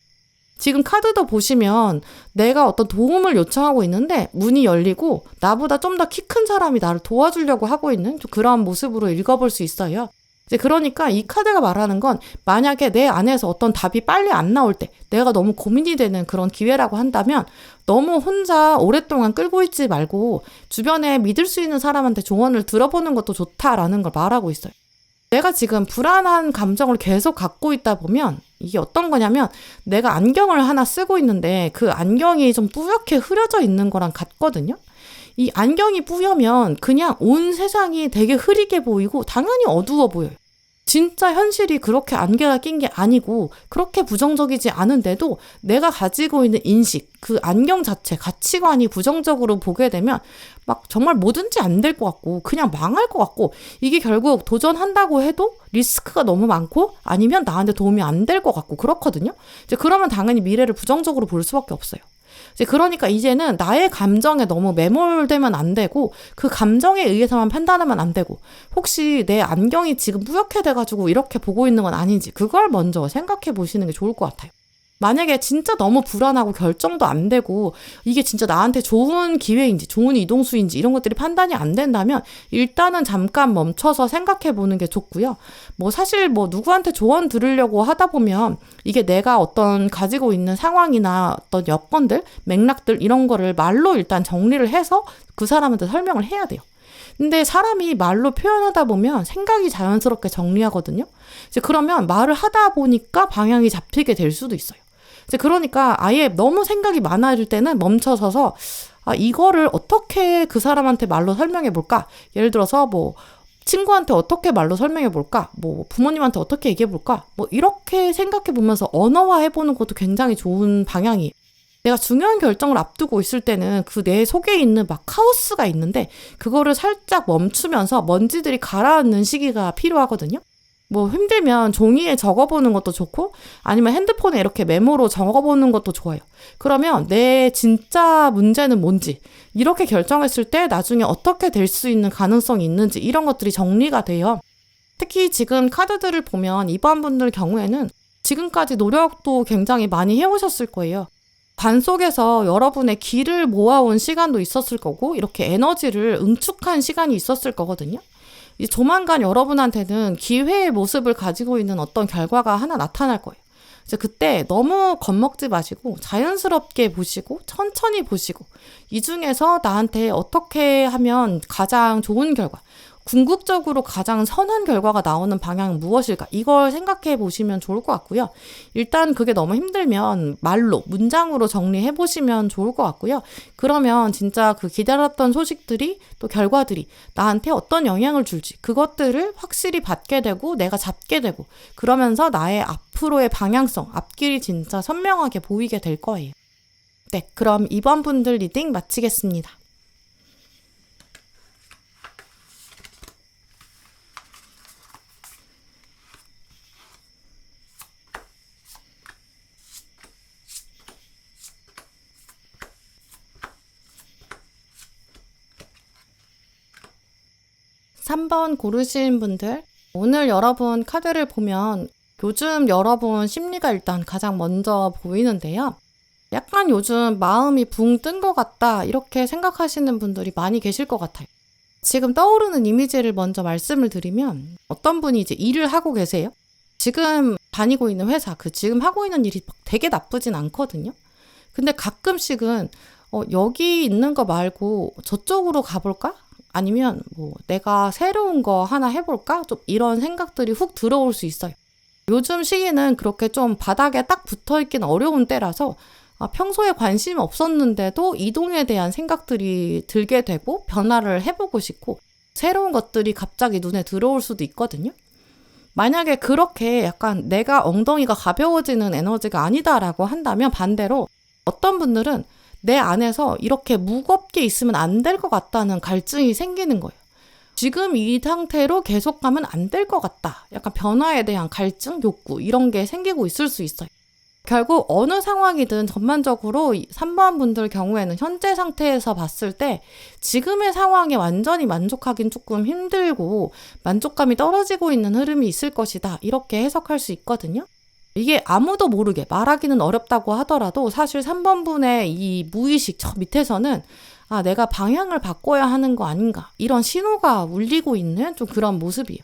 지금 카드도 보시면 내가 어떤 도움을 요청하고 있는데 문이 열리고 나보다 좀 더 키 큰 사람이 나를 도와주려고 하고 있는 좀 그런 모습으로 읽어볼 수 있어요. 이제 그러니까 이 카드가 말하는 건 만약에 내 안에서 어떤 답이 빨리 안 나올 때 내가 너무 고민이 되는 그런 기회라고 한다면 너무 혼자 오랫동안 끌고 있지 말고 주변에 믿을 수 있는 사람한테 조언을 들어보는 것도 좋다라는 걸 말하고 있어요. 내가 지금 불안한 감정을 계속 갖고 있다 보면 이게 어떤 거냐면 내가 안경을 하나 쓰고 있는데 그 안경이 좀 뿌옇게 흐려져 있는 거랑 같거든요. 이 안경이 뿌여면 그냥 온 세상이 되게 흐리게 보이고 당연히 어두워 보여요. 진짜 현실이 그렇게 안개가 낀 게 아니고 그렇게 부정적이지 않은데도 내가 가지고 있는 인식, 그 안경 자체, 가치관이 부정적으로 보게 되면 막 정말 뭐든지 안 될 것 같고 그냥 망할 것 같고 이게 결국 도전한다고 해도 리스크가 너무 많고 아니면 나한테 도움이 안 될 것 같고 그렇거든요. 이제 그러면 당연히 미래를 부정적으로 볼 수밖에 없어요. 이제 그러니까 이제는 나의 감정에 너무 매몰되면 안 되고 그 감정에 의해서만 판단하면 안 되고 혹시 내 안경이 지금 뿌옇게 돼가지고 이렇게 보고 있는 건 아닌지 그걸 먼저 생각해 보시는 게 좋을 것 같아요. 만약에 진짜 너무 불안하고 결정도 안 되고 이게 진짜 나한테 좋은 기회인지 좋은 이동수인지 이런 것들이 판단이 안 된다면 일단은 잠깐 멈춰서 생각해 보는 게 좋고요. 뭐 사실 뭐 누구한테 조언 들으려고 하다 보면 이게 내가 어떤 가지고 있는 상황이나 어떤 여건들, 맥락들 이런 거를 말로 일단 정리를 해서 그 사람한테 설명을 해야 돼요. 근데 사람이 말로 표현하다 보면 생각이 자연스럽게 정리하거든요. 이제 그러면 말을 하다 보니까 방향이 잡히게 될 수도 있어요. 이제 그러니까 아예 너무 생각이 많아질 때는 멈춰서서 이거를 어떻게 그 사람한테 말로 설명해 볼까? 예를 들어서 뭐 친구한테 어떻게 말로 설명해 볼까? 뭐 부모님한테 어떻게 얘기해 볼까? 뭐 이렇게 생각해 보면서 언어화해 보는 것도 굉장히 좋은 방향이에요. 내가 중요한 결정을 앞두고 있을 때는 그 내 속에 있는 막 카오스가 있는데 그거를 살짝 멈추면서 먼지들이 가라앉는 시기가 필요하거든요. 뭐 힘들면 종이에 적어보는 것도 좋고 아니면 핸드폰에 이렇게 메모로 적어보는 것도 좋아요. 그러면 내 진짜 문제는 뭔지 이렇게 결정했을 때 나중에 어떻게 될 수 있는 가능성이 있는지 이런 것들이 정리가 돼요. 특히 지금 카드들을 보면 이번 분들 경우에는 지금까지 노력도 굉장히 많이 해오셨을 거예요. 관 속에서 여러분의 기를 모아온 시간도 있었을 거고 이렇게 에너지를 응축한 시간이 있었을 거거든요. 이제 조만간 여러분한테는 기회의 모습을 가지고 있는 어떤 결과가 하나 나타날 거예요. 이제 그때 너무 겁먹지 마시고 자연스럽게 보시고 천천히 보시고 이 중에서 나한테 어떻게 하면 가장 좋은 결과, 궁극적으로 가장 선한 결과가 나오는 방향은 무엇일까? 이걸 생각해 보시면 좋을 것 같고요. 일단 그게 너무 힘들면 말로, 문장으로 정리해 보시면 좋을 것 같고요. 그러면 진짜 그 기다렸던 소식들이 또 결과들이 나한테 어떤 영향을 줄지 그것들을 확실히 받게 되고 내가 잡게 되고 그러면서 나의 앞으로의 방향성, 앞길이 진짜 선명하게 보이게 될 거예요. 네, 그럼 이번 분들 리딩 마치겠습니다. 3번 고르신 분들, 오늘 여러분 카드를 보면 요즘 여러분 심리가 일단 가장 먼저 보이는데요. 약간 요즘 마음이 붕 뜬 것 같다 이렇게 생각하시는 분들이 많이 계실 것 같아요. 지금 떠오르는 이미지를 먼저 말씀을 드리면 어떤 분이 이제 일을 하고 계세요. 지금 다니고 있는 회사, 지금 하고 있는 일이 되게 나쁘진 않거든요. 근데 가끔씩은 여기 있는 거 말고 저쪽으로 가볼까? 아니면 내가 새로운 거 하나 해볼까? 좀 이런 생각들이 훅 들어올 수 있어요. 요즘 시기는 그렇게 좀 바닥에 딱 붙어있기는 어려운 때라서 평소에 관심이 없었는데도 이동에 대한 생각들이 들게 되고 변화를 해보고 싶고 새로운 것들이 갑자기 눈에 들어올 수도 있거든요. 만약에 그렇게 약간 내가 엉덩이가 가벼워지는 에너지가 아니다라고 한다면 반대로 어떤 분들은 내 안에서 이렇게 무겁게 있으면 안 될 것 같다는 갈증이 생기는 거예요. 지금 이 상태로 계속 가면 안 될 것 같다. 약간 변화에 대한 갈증, 욕구 이런 게 생기고 있을 수 있어요. 결국 어느 상황이든 전반적으로 3번 분들 경우에는 현재 상태에서 봤을 때 지금의 상황에 완전히 만족하긴 조금 힘들고 만족감이 떨어지고 있는 흐름이 있을 것이다. 이렇게 해석할 수 있거든요. 이게 아무도 모르게 말하기는 어렵다고 하더라도 사실 3번 분의 이 무의식 저 밑에서는 내가 방향을 바꿔야 하는 거 아닌가 이런 신호가 울리고 있는 좀 그런 모습이에요.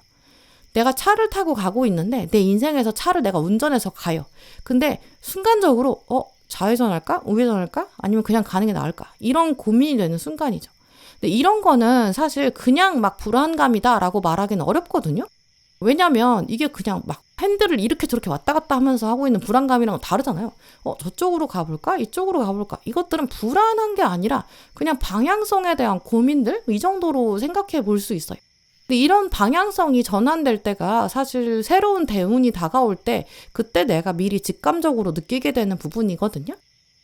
내가 차를 타고 가고 있는데 내 인생에서 차를 내가 운전해서 가요. 근데 순간적으로 좌회전할까? 우회전할까? 아니면 그냥 가는 게 나을까? 이런 고민이 되는 순간이죠. 근데 이런 거는 사실 그냥 막 불안감이다라고 말하기는 어렵거든요. 왜냐면 이게 그냥 막 핸들을 이렇게 저렇게 왔다 갔다 하면서 하고 있는 불안감이랑은 다르잖아요. 저쪽으로 가볼까? 이쪽으로 가볼까? 이것들은 불안한 게 아니라 그냥 방향성에 대한 고민들? 이 정도로 생각해 볼 수 있어요. 근데 이런 방향성이 전환될 때가 사실 새로운 대운이 다가올 때 그때 내가 미리 직감적으로 느끼게 되는 부분이거든요.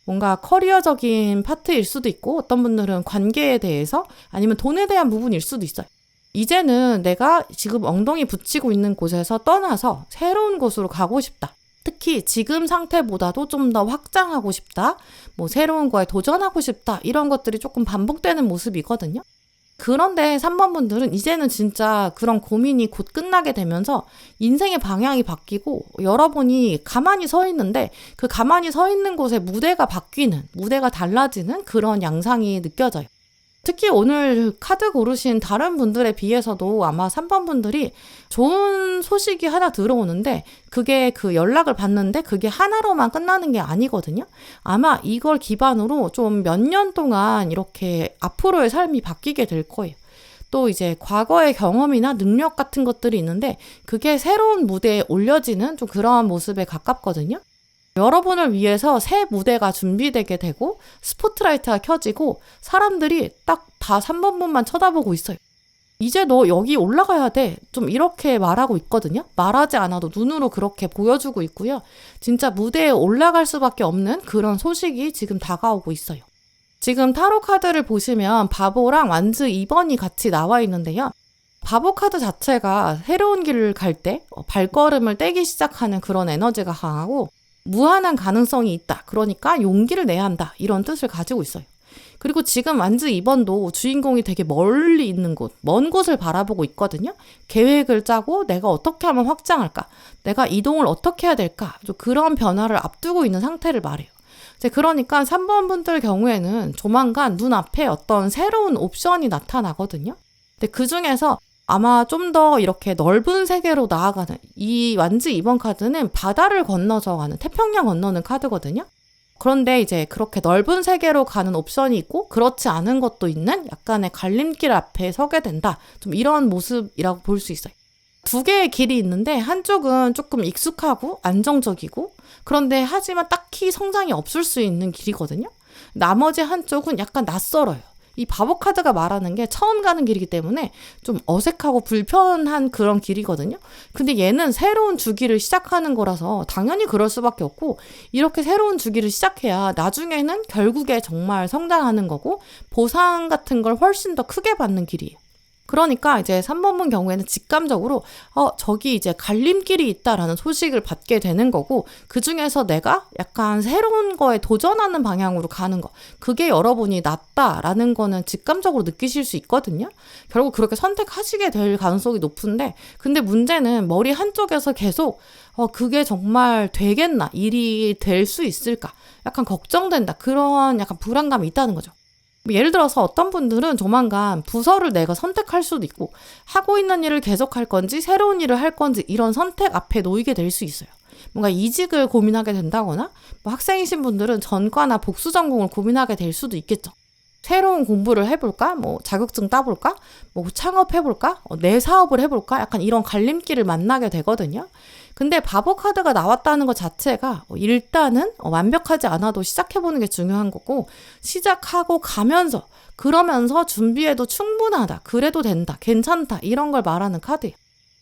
뭔가 커리어적인 파트일 수도 있고 어떤 분들은 관계에 대해서 아니면 돈에 대한 부분일 수도 있어요. 이제는 내가 지금 엉덩이 붙이고 있는 곳에서 떠나서 새로운 곳으로 가고 싶다. 특히 지금 상태보다도 좀 더 확장하고 싶다. 새로운 거에 도전하고 싶다. 이런 것들이 조금 반복되는 모습이거든요. 그런데 3번 분들은 이제는 진짜 그런 고민이 곧 끝나게 되면서 인생의 방향이 바뀌고 여러분이 가만히 서 있는데 그 가만히 서 있는 곳에 무대가 바뀌는, 무대가 달라지는 그런 양상이 느껴져요. 특히 오늘 카드 고르신 다른 분들에 비해서도 아마 3번 분들이 좋은 소식이 하나 들어오는데 그게 그 연락을 받는데 그게 하나로만 끝나는 게 아니거든요. 아마 이걸 기반으로 좀 몇 년 동안 이렇게 앞으로의 삶이 바뀌게 될 거예요. 또 이제 과거의 경험이나 능력 같은 것들이 있는데 그게 새로운 무대에 올려지는 좀 그러한 모습에 가깝거든요. 여러분을 위해서 새 무대가 준비되게 되고 스포트라이트가 켜지고 사람들이 딱 다 3번 분만 쳐다보고 있어요. 이제 너 여기 올라가야 돼. 좀 이렇게 말하고 있거든요. 말하지 않아도 눈으로 그렇게 보여주고 있고요. 진짜 무대에 올라갈 수밖에 없는 그런 소식이 지금 다가오고 있어요. 지금 타로 카드를 보시면 바보랑 완즈 2번이 같이 나와 있는데요. 바보 카드 자체가 새로운 길을 갈 때 발걸음을 떼기 시작하는 그런 에너지가 강하고 무한한 가능성이 있다. 그러니까 용기를 내야 한다. 이런 뜻을 가지고 있어요. 그리고 지금 완즈 2번도 주인공이 되게 멀리 있는 곳, 먼 곳을 바라보고 있거든요. 계획을 짜고 내가 어떻게 하면 확장할까? 내가 이동을 어떻게 해야 될까? 좀 그런 변화를 앞두고 있는 상태를 말해요. 그러니까 3번 분들 경우에는 조만간 눈앞에 어떤 새로운 옵션이 나타나거든요. 근데 그 중에서 아마 좀 더 이렇게 넓은 세계로 나아가는 이 완즈 2번 카드는 바다를 건너서 가는 태평양 건너는 카드거든요. 그런데 이제 그렇게 넓은 세계로 가는 옵션이 있고 그렇지 않은 것도 있는 약간의 갈림길 앞에 서게 된다. 좀 이런 모습이라고 볼 수 있어요. 두 개의 길이 있는데 한쪽은 조금 익숙하고 안정적이고 그런데 하지만 딱히 성장이 없을 수 있는 길이거든요. 나머지 한쪽은 약간 낯설어요. 이 바보 카드가 말하는 게 처음 가는 길이기 때문에 좀 어색하고 불편한 그런 길이거든요. 근데 얘는 새로운 주기를 시작하는 거라서 당연히 그럴 수밖에 없고 이렇게 새로운 주기를 시작해야 나중에는 결국에 정말 성장하는 거고 보상 같은 걸 훨씬 더 크게 받는 길이에요. 그러니까 이제 3번 경우에는 직감적으로 저기 이제 갈림길이 있다라는 소식을 받게 되는 거고, 그중에서 내가 약간 새로운 거에 도전하는 방향으로 가는 거, 그게 여러분이 낫다라는 거는 직감적으로 느끼실 수 있거든요. 결국 그렇게 선택하시게 될 가능성이 높은데, 근데 문제는 머리 한쪽에서 계속 그게 정말 되겠나? 일이 될 수 있을까? 약간 걱정된다. 그런 약간 불안감이 있다는 거죠. 예를 들어서 어떤 분들은 조만간 부서를 내가 선택할 수도 있고, 하고 있는 일을 계속할 건지 새로운 일을 할 건지 이런 선택 앞에 놓이게 될 수 있어요. 뭔가 이직을 고민하게 된다거나, 뭐 학생이신 분들은 전과나 복수 전공을 고민하게 될 수도 있겠죠. 새로운 공부를 해볼까? 뭐 자격증 따볼까? 뭐 창업해볼까? 내 사업을 해볼까? 약간 이런 갈림길을 만나게 되거든요. 근데 바보 카드가 나왔다는 것 자체가 일단은 완벽하지 않아도 시작해보는 게 중요한 거고, 시작하고 가면서 그러면서 준비해도 충분하다, 그래도 된다, 괜찮다, 이런 걸 말하는 카드예요.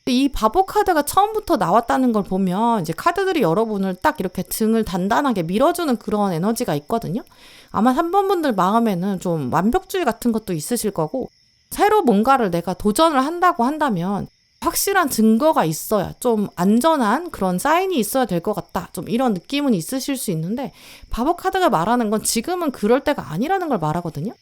이 바보 카드가 처음부터 나왔다는 걸 보면 이제 카드들이 여러분을 딱 이렇게 등을 단단하게 밀어주는 그런 에너지가 있거든요. 아마 3번 분들 마음에는 좀 완벽주의 같은 것도 있으실 거고, 새로 뭔가를 내가 도전을 한다고 한다면 확실한 증거가 있어야, 좀 안전한 그런 사인이 있어야 될 것 같다, 좀 이런 느낌은 있으실 수 있는데, 바보 카드가 말하는 건 지금은 그럴 때가 아니라는 걸 말하거든요.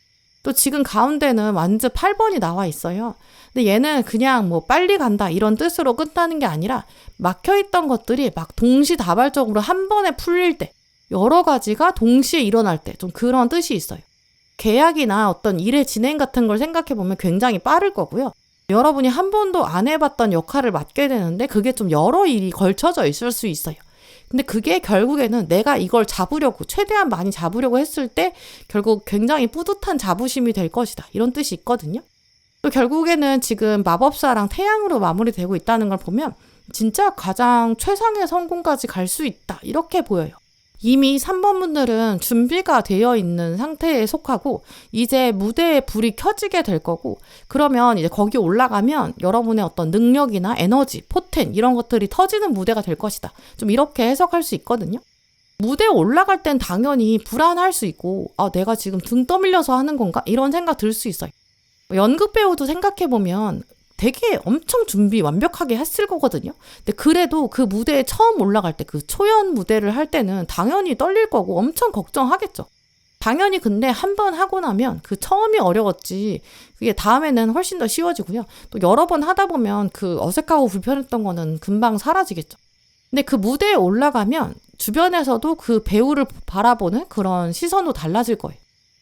또 지금 가운데는 완전 8번이 나와 있어요. 근데 얘는 그냥 뭐 빨리 간다 이런 뜻으로 끝나는 게 아니라, 막혀있던 것들이 막 동시다발적으로 한 번에 풀릴 때, 여러 가지가 동시에 일어날 때, 좀 그런 뜻이 있어요. 계약이나 어떤 일의 진행 같은 걸 생각해보면 굉장히 빠를 거고요. 여러분이 한 번도 안 해봤던 역할을 맡게 되는데 그게 좀 여러 일이 걸쳐져 있을 수 있어요. 근데 그게 결국에는 내가 이걸 잡으려고, 최대한 많이 잡으려고 했을 때 결국 굉장히 뿌듯한 자부심이 될 것이다, 이런 뜻이 있거든요. 또 결국에는 지금 마법사랑 태양으로 마무리되고 있다는 걸 보면 진짜 가장 최상의 성공까지 갈 수 있다, 이렇게 보여요. 이미 3번 분들은 준비가 되어 있는 상태에 속하고, 이제 무대에 불이 켜지게 될 거고, 그러면 이제 거기 올라가면 여러분의 어떤 능력이나 에너지, 포텐 이런 것들이 터지는 무대가 될 것이다, 좀 이렇게 해석할 수 있거든요. 무대에 올라갈 땐 당연히 불안할 수 있고, 내가 지금 등 떠밀려서 하는 건가? 이런 생각 들 수 있어요. 연극 배우도 생각해보면 되게 엄청 준비 완벽하게 했을 거거든요. 근데 그래도 그 무대에 처음 올라갈 때, 그 초연 무대를 할 때는 당연히 떨릴 거고 엄청 걱정하겠죠. 당연히. 근데 한 번 하고 나면 그 처음이 어려웠지, 그게 다음에는 훨씬 더 쉬워지고요. 또 여러 번 하다 보면 그 어색하고 불편했던 거는 금방 사라지겠죠. 근데 그 무대에 올라가면 주변에서도 그 배우를 바라보는 그런 시선도 달라질 거예요.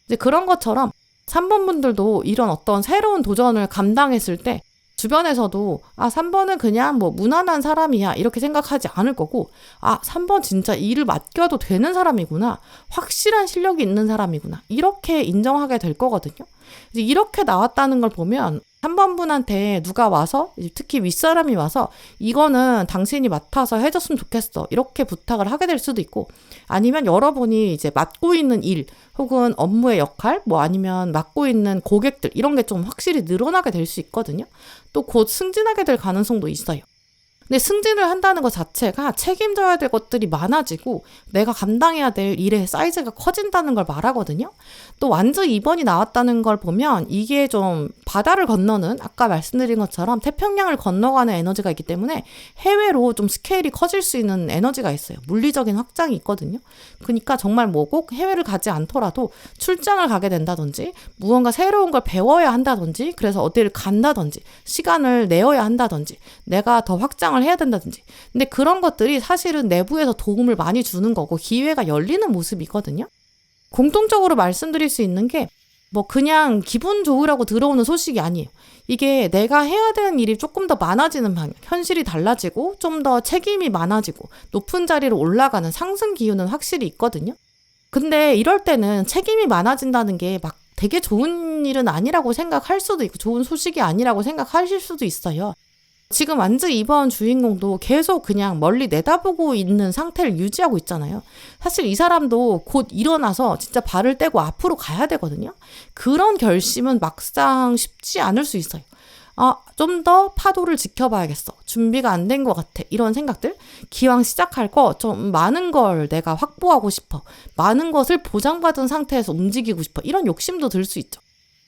이제 그런 것처럼 3번 분들도 이런 어떤 새로운 도전을 감당했을 때 주변에서도 3번은 그냥 뭐 무난한 사람이야, 이렇게 생각하지 않을 거고, 3번 진짜 일을 맡겨도 되는 사람이구나, 확실한 실력이 있는 사람이구나, 이렇게 인정하게 될 거거든요. 이제 이렇게 나왔다는 걸 보면 3번 분한테 누가 와서, 특히 윗사람이 와서 이거는 당신이 맡아서 해줬으면 좋겠어, 이렇게 부탁을 하게 될 수도 있고, 아니면 여러분이 이제 맡고 있는 일 혹은 업무의 역할, 뭐 아니면 맡고 있는 고객들, 이런 게 좀 확실히 늘어나게 될 수 있거든요. 또 곧 승진하게 될 가능성도 있어요. 근데 승진을 한다는 것 자체가 책임져야 될 것들이 많아지고 내가 감당해야 될 일의 사이즈가 커진다는 걸 말하거든요. 또 완즈 2번이 나왔다는 걸 보면 이게 좀 바다를 건너는, 아까 말씀드린 것처럼 태평양을 건너가는 에너지가 있기 때문에 해외로 좀 스케일이 커질 수 있는 에너지가 있어요. 물리적인 확장이 있거든요. 그러니까 정말 뭐 꼭 해외를 가지 않더라도 출장을 가게 된다든지, 무언가 새로운 걸 배워야 한다든지, 그래서 어디를 간다든지, 시간을 내어야 한다든지, 내가 더 확장을 해야 된다든지. 근데 그런 것들이 사실은 내부에서 도움을 많이 주는 거고 기회가 열리는 모습이거든요. 공통적으로 말씀드릴 수 있는 게 뭐 그냥 기분 좋으라고 들어오는 소식이 아니에요. 이게 내가 해야 되는 일이 조금 더 많아지는 방향, 현실이 달라지고 좀 더 책임이 많아지고 높은 자리로 올라가는 상승 기운은 확실히 있거든요. 근데 이럴 때는 책임이 많아진다는 게 막 되게 좋은 일은 아니라고 생각할 수도 있고, 좋은 소식이 아니라고 생각하실 수도 있어요. 지금 완즈 2번 주인공도 계속 그냥 멀리 내다보고 있는 상태를 유지하고 있잖아요. 사실 이 사람도 곧 일어나서 진짜 발을 떼고 앞으로 가야 되거든요. 그런 결심은 막상 쉽지 않을 수 있어요. 좀 더 파도를 지켜봐야겠어, 준비가 안 된 것 같아, 이런 생각들. 기왕 시작할 거 좀 많은 걸 내가 확보하고 싶어, 많은 것을 보장받은 상태에서 움직이고 싶어, 이런 욕심도 들 수 있죠.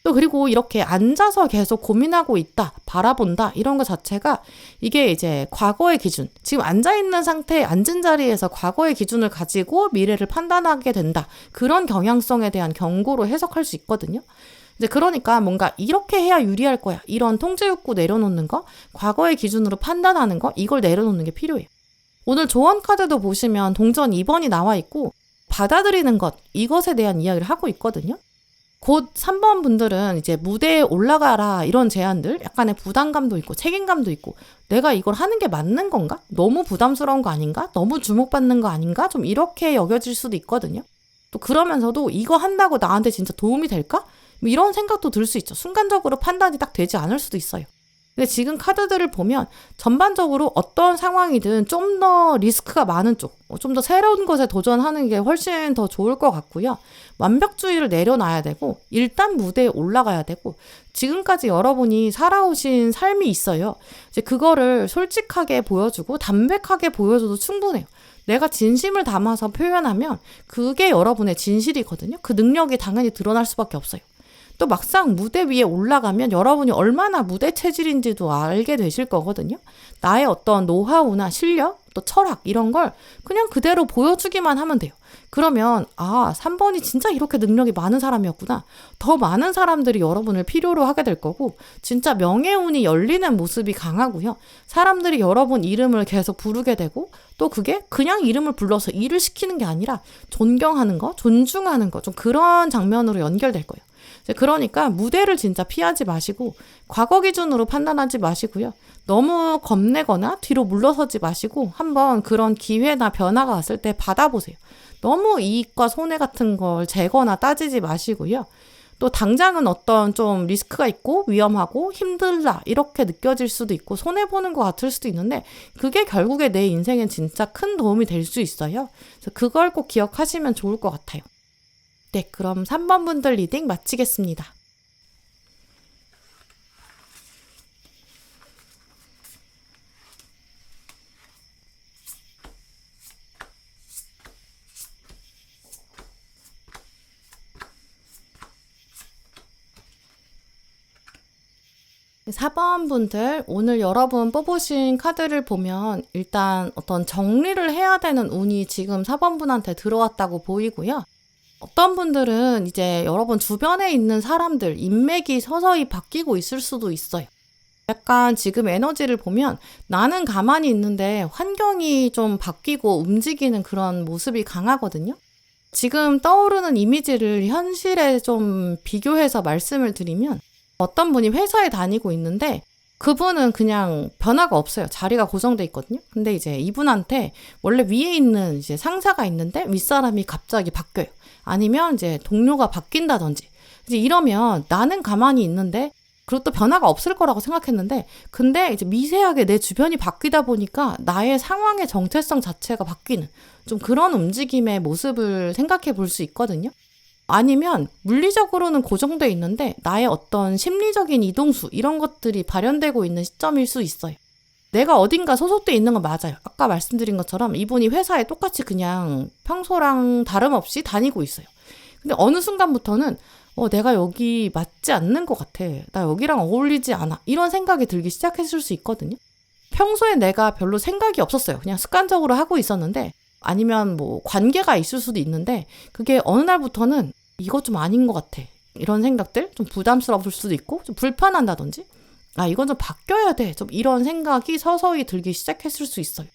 또 그리고 이렇게 앉아서 계속 고민하고 있다, 바라본다, 이런 거 자체가 이게 이제 과거의 기준, 지금 앉아있는 상태, 앉은 자리에서 과거의 기준을 가지고 미래를 판단하게 된다. 그런 경향성에 대한 경고로 해석할 수 있거든요. 이제 그러니까 뭔가 이렇게 해야 유리할 거야. 이런 통제 욕구 내려놓는 거, 과거의 기준으로 판단하는 거, 이걸 내려놓는 게 필요해요. 오늘 조언 카드도 보시면 동전 2번이 나와 있고 받아들이는 것, 이것에 대한 이야기를 하고 있거든요. 곧 3번 분들은 이제 무대에 올라가라 이런 제안들, 약간의 부담감도 있고 책임감도 있고, 내가 이걸 하는 게 맞는 건가? 너무 부담스러운 거 아닌가? 너무 주목받는 거 아닌가? 좀 이렇게 여겨질 수도 있거든요. 또 그러면서도 이거 한다고 나한테 진짜 도움이 될까? 뭐 이런 생각도 들 수 있죠. 순간적으로 판단이 딱 되지 않을 수도 있어요. 근데 지금 카드들을 보면 전반적으로 어떤 상황이든 좀 더 리스크가 많은 쪽, 좀 더 새로운 것에 도전하는 게 훨씬 더 좋을 것 같고요. 완벽주의를 내려놔야 되고, 일단 무대에 올라가야 되고, 지금까지 여러분이 살아오신 삶이 있어요. 이제 그거를 솔직하게 보여주고 담백하게 보여줘도 충분해요. 내가 진심을 담아서 표현하면 그게 여러분의 진실이거든요. 그 능력이 당연히 드러날 수밖에 없어요. 또 막상 무대 위에 올라가면 여러분이 얼마나 무대 체질인지도 알게 되실 거거든요. 나의 어떤 노하우나 실력, 또 철학 이런 걸 그냥 그대로 보여주기만 하면 돼요. 그러면 3번이 진짜 이렇게 능력이 많은 사람이었구나. 더 많은 사람들이 여러분을 필요로 하게 될 거고, 진짜 명예운이 열리는 모습이 강하고요. 사람들이 여러분 이름을 계속 부르게 되고, 또 그게 그냥 이름을 불러서 일을 시키는 게 아니라 존경하는 거, 존중하는 거, 좀 그런 장면으로 연결될 거예요. 그러니까 무대를 진짜 피하지 마시고, 과거 기준으로 판단하지 마시고요. 너무 겁내거나 뒤로 물러서지 마시고 한번 그런 기회나 변화가 왔을 때 받아보세요. 너무 이익과 손해 같은 걸 재거나 따지지 마시고요. 또 당장은 어떤 좀 리스크가 있고 위험하고 힘들다 이렇게 느껴질 수도 있고 손해보는 것 같을 수도 있는데, 그게 결국에 내 인생엔 진짜 큰 도움이 될 수 있어요. 그래서 그걸 꼭 기억하시면 좋을 것 같아요. 네, 그럼 3번 분들 리딩 마치겠습니다. 네, 4번 분들, 오늘 여러분 뽑으신 카드를 보면 일단 어떤 정리를 해야 되는 운이 지금 4번 분한테 들어왔다고 보이고요. 어떤 분들은 이제 여러분 주변에 있는 사람들, 인맥이 서서히 바뀌고 있을 수도 있어요. 약간 지금 에너지를 보면 나는 가만히 있는데 환경이 좀 바뀌고 움직이는 그런 모습이 강하거든요. 지금 떠오르는 이미지를 현실에 좀 비교해서 말씀을 드리면, 어떤 분이 회사에 다니고 있는데 그분은 그냥 변화가 없어요. 자리가 고정돼 있거든요. 근데 이제 이분한테 원래 위에 있는 이제 상사가 있는데 윗사람이 갑자기 바뀌어요. 아니면 이제 동료가 바뀐다든지. 이제 이러면 나는 가만히 있는데, 그리고 또 변화가 없을 거라고 생각했는데, 근데 이제 미세하게 내 주변이 바뀌다 보니까 나의 상황의 정체성 자체가 바뀌는 좀 그런 움직임의 모습을 생각해 볼 수 있거든요. 아니면 물리적으로는 고정돼 있는데 나의 어떤 심리적인 이동수 이런 것들이 발현되고 있는 시점일 수 있어요. 내가 어딘가 소속돼 있는 건 맞아요. 아까 말씀드린 것처럼 이분이 회사에 똑같이 그냥 평소랑 다름없이 다니고 있어요. 근데 어느 순간부터는 내가 여기 맞지 않는 것 같아. 나 여기랑 어울리지 않아. 이런 생각이 들기 시작했을 수 있거든요. 평소에 내가 별로 생각이 없었어요. 그냥 습관적으로 하고 있었는데, 아니면 뭐 관계가 있을 수도 있는데, 그게 어느 날부터는 이거 좀 아닌 것 같아. 이런 생각들, 좀 부담스러울 수도 있고, 좀 불편한다든지, 이건 좀 바뀌어야 돼. 좀 이런 생각이 서서히 들기 시작했을 수 있어요.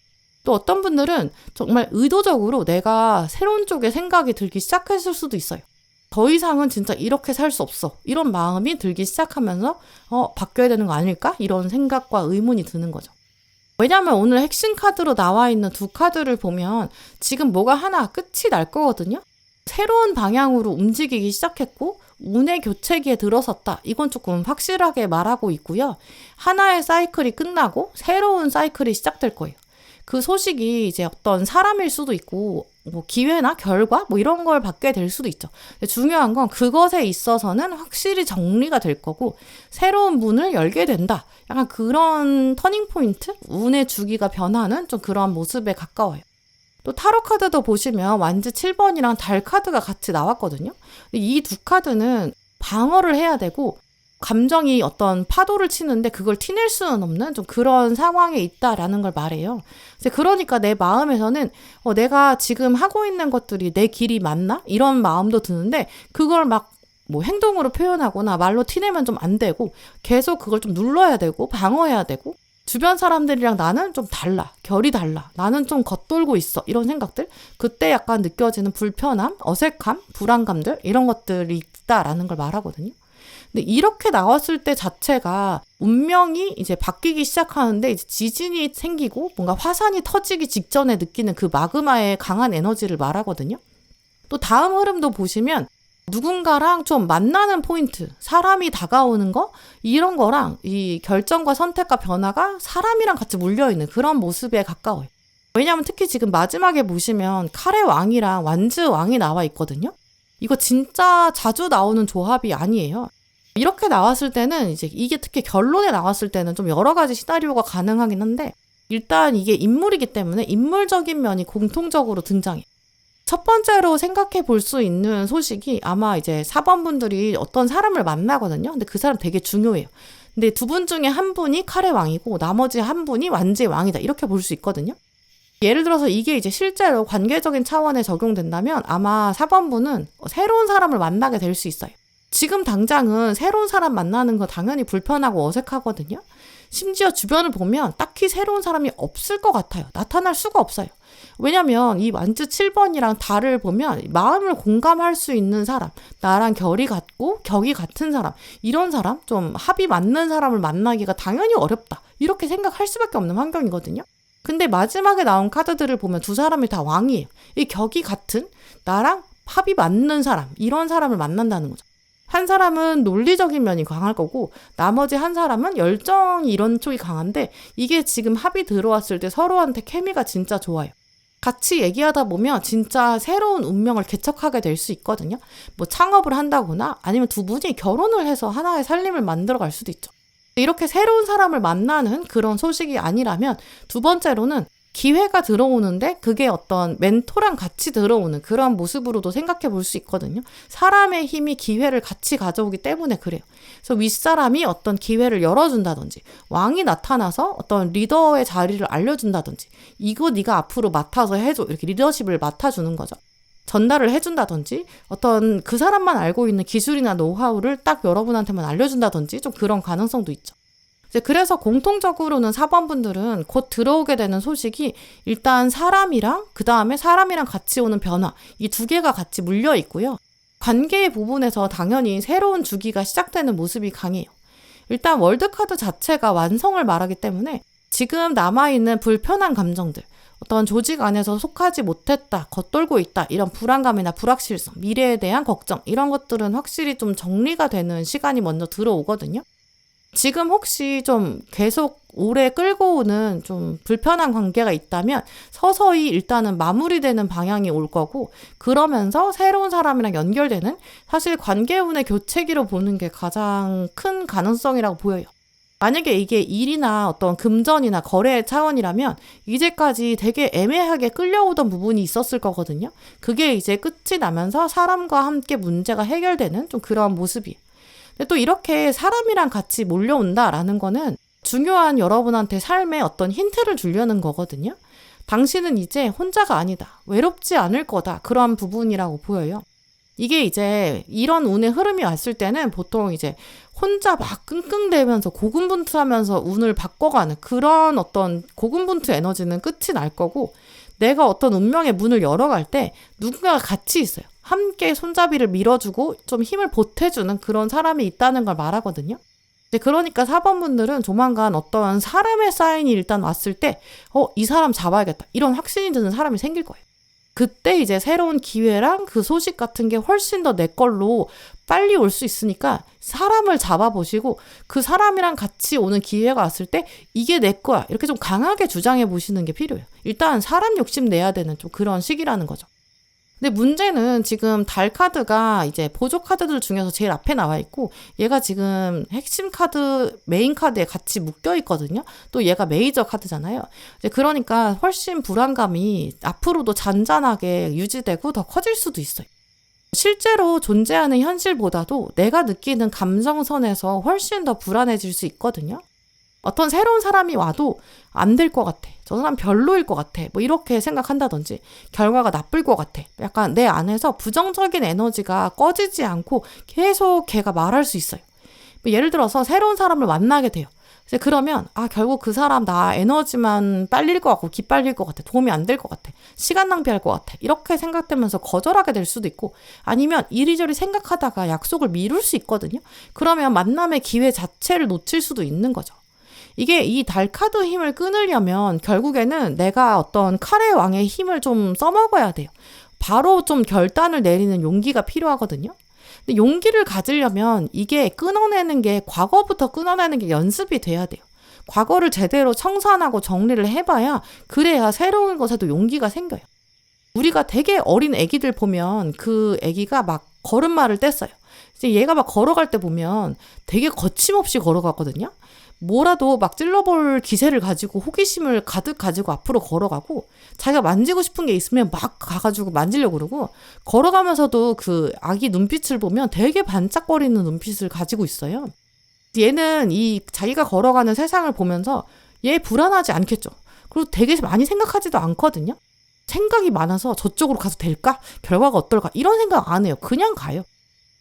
또 어떤 분들은 정말 의도적으로 내가 새로운 쪽에 생각이 들기 시작했을 수도 있어요. 더 이상은 진짜 이렇게 살 수 없어. 이런 마음이 들기 시작하면서 바뀌어야 되는 거 아닐까? 이런 생각과 의문이 드는 거죠. 왜냐하면 오늘 핵심 카드로 나와 있는 두 카드를 보면 지금 뭐가 하나 끝이 날 거거든요. 새로운 방향으로 움직이기 시작했고 운의 교체기에 들어섰다. 이건 조금 확실하게 말하고 있고요. 하나의 사이클이 끝나고 새로운 사이클이 시작될 거예요. 그 소식이 이제 어떤 사람일 수도 있고 뭐 기회나 결과 뭐 이런 걸 받게 될 수도 있죠. 근데 중요한 건 그것에 있어서는 확실히 정리가 될 거고 새로운 문을 열게 된다. 약간 그런 터닝 포인트? 운의 주기가 변하는 좀 그런 모습에 가까워요. 또 타로 카드도 보시면 완즈 7번이랑 달 카드가 같이 나왔거든요. 이 두 카드는 방어를 해야 되고 감정이 어떤 파도를 치는데 그걸 티낼 수는 없는 좀 그런 상황에 있다라는 걸 말해요. 그러니까 내 마음에서는 내가 지금 하고 있는 것들이 내 길이 맞나? 이런 마음도 드는데 그걸 막 뭐 행동으로 표현하거나 말로 티내면 좀 안 되고 계속 그걸 좀 눌러야 되고 방어해야 되고 주변 사람들이랑 나는 좀 달라. 결이 달라. 나는 좀 겉돌고 있어. 이런 생각들. 그때 약간 느껴지는 불편함, 어색함, 불안감들 이런 것들이 있다라는 걸 말하거든요. 근데 이렇게 나왔을 때 자체가 운명이 이제 바뀌기 시작하는데 이제 지진이 생기고 뭔가 화산이 터지기 직전에 느끼는 그 마그마의 강한 에너지를 말하거든요. 또 다음 흐름도 보시면 누군가랑 좀 만나는 포인트, 사람이 다가오는 거 이런 거랑 이 결정과 선택과 변화가 사람이랑 같이 몰려있는 그런 모습에 가까워요. 왜냐하면 특히 지금 마지막에 보시면 칼의 왕이랑 완즈 왕이 나와 있거든요. 이거 진짜 자주 나오는 조합이 아니에요. 이렇게 나왔을 때는 이제 이게 특히 결론에 나왔을 때는 좀 여러 가지 시나리오가 가능하긴 한데 일단 이게 인물이기 때문에 인물적인 면이 공통적으로 등장해요. 첫 번째로 생각해 볼 수 있는 소식이 아마 이제 4번 분들이 어떤 사람을 만나거든요. 근데 그 사람 되게 중요해요. 근데 두 분 중에 한 분이 칼의 왕이고 나머지 한 분이 완즈의 왕이다. 이렇게 볼 수 있거든요. 예를 들어서 이게 이제 실제로 관계적인 차원에 적용된다면 아마 4번 분은 새로운 사람을 만나게 될 수 있어요. 지금 당장은 새로운 사람 만나는 거 당연히 불편하고 어색하거든요. 심지어 주변을 보면 딱히 새로운 사람이 없을 것 같아요. 나타날 수가 없어요. 왜냐면 이 완즈 7번이랑 달을 보면 마음을 공감할 수 있는 사람, 나랑 결이 같고 격이 같은 사람, 이런 사람, 좀 합이 맞는 사람을 만나기가 당연히 어렵다. 이렇게 생각할 수밖에 없는 환경이거든요. 근데 마지막에 나온 카드들을 보면 두 사람이 다 왕이에요. 이 격이 같은 나랑 합이 맞는 사람, 이런 사람을 만난다는 거죠. 한 사람은 논리적인 면이 강할 거고 나머지 한 사람은 열정이 이런 쪽이 강한데 이게 지금 합이 들어왔을 때 서로한테 케미가 진짜 좋아요. 같이 얘기하다 보면 진짜 새로운 운명을 개척하게 될 수 있거든요. 뭐 창업을 한다거나 아니면 두 분이 결혼을 해서 하나의 살림을 만들어갈 수도 있죠. 이렇게 새로운 사람을 만나는 그런 소식이 아니라면 두 번째로는 기회가 들어오는데 그게 어떤 멘토랑 같이 들어오는 그런 모습으로도 생각해 볼 수 있거든요. 사람의 힘이 기회를 같이 가져오기 때문에 그래요. 그래서 윗사람이 어떤 기회를 열어준다든지 왕이 나타나서 어떤 리더의 자리를 알려준다든지 이거 네가 앞으로 맡아서 해줘 이렇게 리더십을 맡아주는 거죠. 전달을 해준다든지 어떤 그 사람만 알고 있는 기술이나 노하우를 딱 여러분한테만 알려준다든지 좀 그런 가능성도 있죠. 그래서 공통적으로는 4번 분들은 곧 들어오게 되는 소식이 일단 사람이랑 그 다음에 사람이랑 같이 오는 변화 이 두 개가 같이 물려 있고요. 관계의 부분에서 당연히 새로운 주기가 시작되는 모습이 강해요. 일단 월드카드 자체가 완성을 말하기 때문에 지금 남아있는 불편한 감정들 어떤 조직 안에서 속하지 못했다, 겉돌고 있다 이런 불안감이나 불확실성, 미래에 대한 걱정 이런 것들은 확실히 좀 정리가 되는 시간이 먼저 들어오거든요. 지금 혹시 좀 계속 오래 끌고 오는 좀 불편한 관계가 있다면 서서히 일단은 마무리되는 방향이 올 거고 그러면서 새로운 사람이랑 연결되는 사실 관계운의 교체기로 보는 게 가장 큰 가능성이라고 보여요. 만약에 이게 일이나 어떤 금전이나 거래의 차원이라면 이제까지 되게 애매하게 끌려오던 부분이 있었을 거거든요. 그게 이제 끝이 나면서 사람과 함께 문제가 해결되는 좀 그런 모습이에요. 근데 또 이렇게 사람이랑 같이 몰려온다라는 거는 중요한 여러분한테 삶에 어떤 힌트를 주려는 거거든요. 당신은 이제 혼자가 아니다. 외롭지 않을 거다. 그런 부분이라고 보여요. 이게 이제 이런 운의 흐름이 왔을 때는 보통 이제 혼자 막 끙끙대면서 고군분투하면서 운을 바꿔가는 그런 어떤 고군분투 에너지는 끝이 날 거고 내가 어떤 운명의 문을 열어갈 때 누군가가 같이 있어요. 함께 손잡이를 밀어주고 좀 힘을 보태주는 그런 사람이 있다는 걸 말하거든요. 그러니까 4번 분들은 조만간 어떤 사람의 사인이 일단 왔을 때 이 사람 잡아야겠다. 이런 확신이 드는 사람이 생길 거예요. 그때 이제 새로운 기회랑 그 소식 같은 게 훨씬 더 내 걸로 빨리 올 수 있으니까 사람을 잡아보시고 그 사람이랑 같이 오는 기회가 왔을 때 이게 내 거야. 이렇게 좀 강하게 주장해 보시는 게 필요해요. 일단 사람 욕심 내야 되는 좀 그런 시기라는 거죠. 근데 문제는 지금 달 카드가 이제 보조 카드들 중에서 제일 앞에 나와 있고 얘가 지금 핵심 카드, 메인 카드에 같이 묶여 있거든요. 또 얘가 메이저 카드잖아요. 이제 그러니까 훨씬 불안감이 앞으로도 잔잔하게 유지되고 더 커질 수도 있어요. 실제로 존재하는 현실보다도 내가 느끼는 감정선에서 훨씬 더 불안해질 수 있거든요. 어떤 새로운 사람이 와도 안 될 것 같아. 저 사람 별로일 것 같아. 뭐 이렇게 생각한다든지 결과가 나쁠 것 같아. 약간 내 안에서 부정적인 에너지가 꺼지지 않고 계속 걔가 말할 수 있어요. 뭐 예를 들어서 새로운 사람을 만나게 돼요. 그러면 결국 그 사람 나 에너지만 빨릴 것 같고 기빨릴 것 같아. 도움이 안 될 것 같아. 시간 낭비할 것 같아. 이렇게 생각되면서 거절하게 될 수도 있고, 아니면 이리저리 생각하다가 약속을 미룰 수 있거든요. 그러면 만남의 기회 자체를 놓칠 수도 있는 거죠. 이게 이 달 카드 힘을 끊으려면 결국에는 내가 어떤 칼의 왕의 힘을 좀 써먹어야 돼요. 바로 좀 결단을 내리는 용기가 필요하거든요. 근데 용기를 가지려면 이게 끊어내는 게, 과거부터 끊어내는 게 연습이 돼야 돼요. 과거를 제대로 청산하고 정리를 해봐야, 그래야 새로운 것에도 용기가 생겨요. 우리가 되게 어린 애기들 보면 그 애기가 막 걸음마를 뗐어요. 이제 얘가 막 걸어갈 때 보면 되게 거침없이 걸어가거든요. 뭐라도 막 찔러볼 기세를 가지고 호기심을 가득 가지고 앞으로 걸어가고, 자기가 만지고 싶은 게 있으면 막 가가지고 만지려고 그러고, 걸어가면서도 그 아기 눈빛을 보면 되게 반짝거리는 눈빛을 가지고 있어요. 얘는 이 자기가 걸어가는 세상을 보면서 얘 불안하지 않겠죠. 그리고 되게 많이 생각하지도 않거든요. 생각이 많아서 저쪽으로 가도 될까? 결과가 어떨까? 이런 생각 안 해요. 그냥 가요.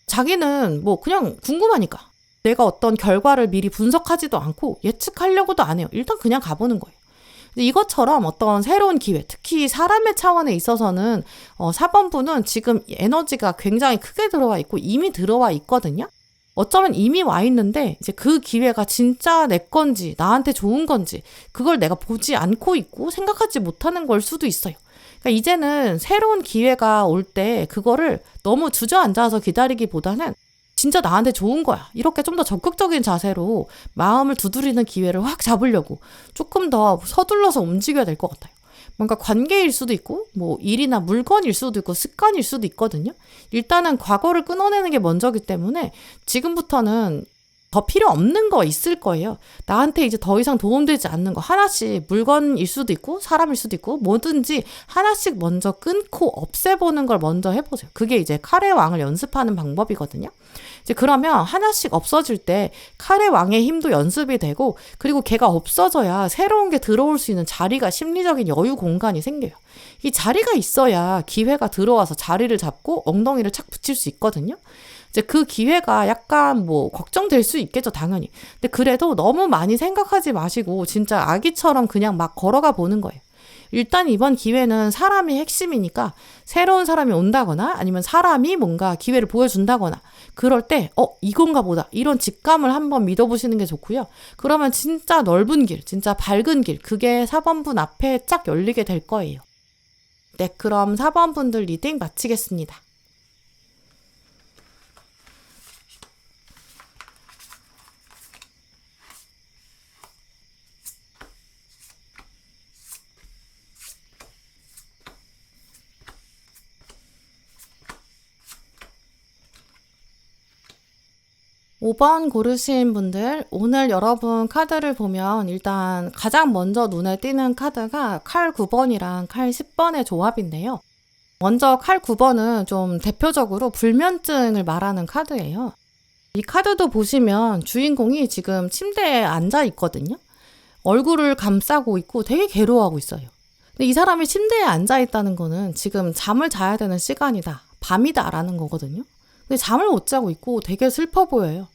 자기는 뭐 그냥 궁금하니까. 내가 어떤 결과를 미리 분석하지도 않고 예측하려고도 안 해요. 일단 그냥 가보는 거예요. 근데 이것처럼 어떤 새로운 기회, 특히 사람의 차원에 있어서는 4번분은 지금 에너지가 굉장히 크게 들어와 있고 이미 들어와 있거든요. 어쩌면 이미 와 있는데 이제 그 기회가 진짜 내 건지 나한테 좋은 건지 그걸 내가 보지 않고 있고 생각하지 못하는 걸 수도 있어요. 그러니까 이제는 새로운 기회가 올 때 그거를 너무 주저앉아서 기다리기보다는 진짜 나한테 좋은 거야. 이렇게 좀 더 적극적인 자세로 마음을 두드리는 기회를 확 잡으려고 조금 더 서둘러서 움직여야 될 것 같아요. 뭔가 관계일 수도 있고, 뭐 일이나 물건일 수도 있고, 습관일 수도 있거든요. 일단은 과거를 끊어내는 게 먼저기 때문에 지금부터는 더 필요 없는 거 있을 거예요. 나한테 이제 더 이상 도움되지 않는 거 하나씩, 물건일 수도 있고 사람일 수도 있고 뭐든지 하나씩 먼저 끊고 없애보는 걸 먼저 해보세요. 그게 이제 칼의 왕을 연습하는 방법이거든요. 이제 그러면 하나씩 없어질 때 칼의 왕의 힘도 연습이 되고, 그리고 걔가 없어져야 새로운 게 들어올 수 있는 자리가, 심리적인 여유 공간이 생겨요. 이 자리가 있어야 기회가 들어와서 자리를 잡고 엉덩이를 착 붙일 수 있거든요. 이제 그 기회가 약간 뭐 걱정될 수 있겠죠, 당연히. 근데 그래도 너무 많이 생각하지 마시고 진짜 아기처럼 그냥 막 걸어가 보는 거예요. 일단 이번 기회는 사람이 핵심이니까 새로운 사람이 온다거나 아니면 사람이 뭔가 기회를 보여준다거나 그럴 때 이건가 보다 이런 직감을 한번 믿어보시는 게 좋고요. 그러면 진짜 넓은 길, 진짜 밝은 길, 그게 4번분 앞에 쫙 열리게 될 거예요. 네, 그럼 4번분들 리딩 마치겠습니다. 5번 고르신 분들, 오늘 여러분 카드를 보면 일단 가장 먼저 눈에 띄는 카드가 칼 9번이랑 칼 10번의 조합인데요. 먼저 칼 9번은 좀 대표적으로 불면증을 말하는 카드예요. 이 카드도 보시면 주인공이 지금 침대에 앉아 있거든요. 얼굴을 감싸고 있고 되게 괴로워하고 있어요. 근데 이 사람이 침대에 앉아 있다는 거는 지금 잠을 자야 되는 시간이다, 밤이다 라는 거거든요. 근데 잠을 못 자고 있고 되게 슬퍼 보여요.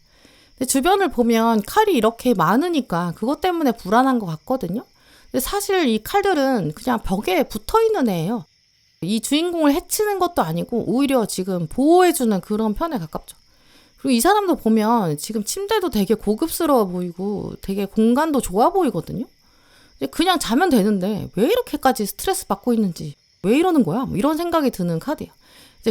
근데 주변을 보면 칼이 이렇게 많으니까 그것 때문에 불안한 것 같거든요. 근데 사실 이 칼들은 그냥 벽에 붙어 있는 애예요. 이 주인공을 해치는 것도 아니고 오히려 지금 보호해주는 그런 편에 가깝죠. 그리고 이 사람도 보면 지금 침대도 되게 고급스러워 보이고 되게 공간도 좋아 보이거든요. 그냥 자면 되는데 왜 이렇게까지 스트레스 받고 있는지, 왜 이러는 거야? 뭐 이런 생각이 드는 카드예요.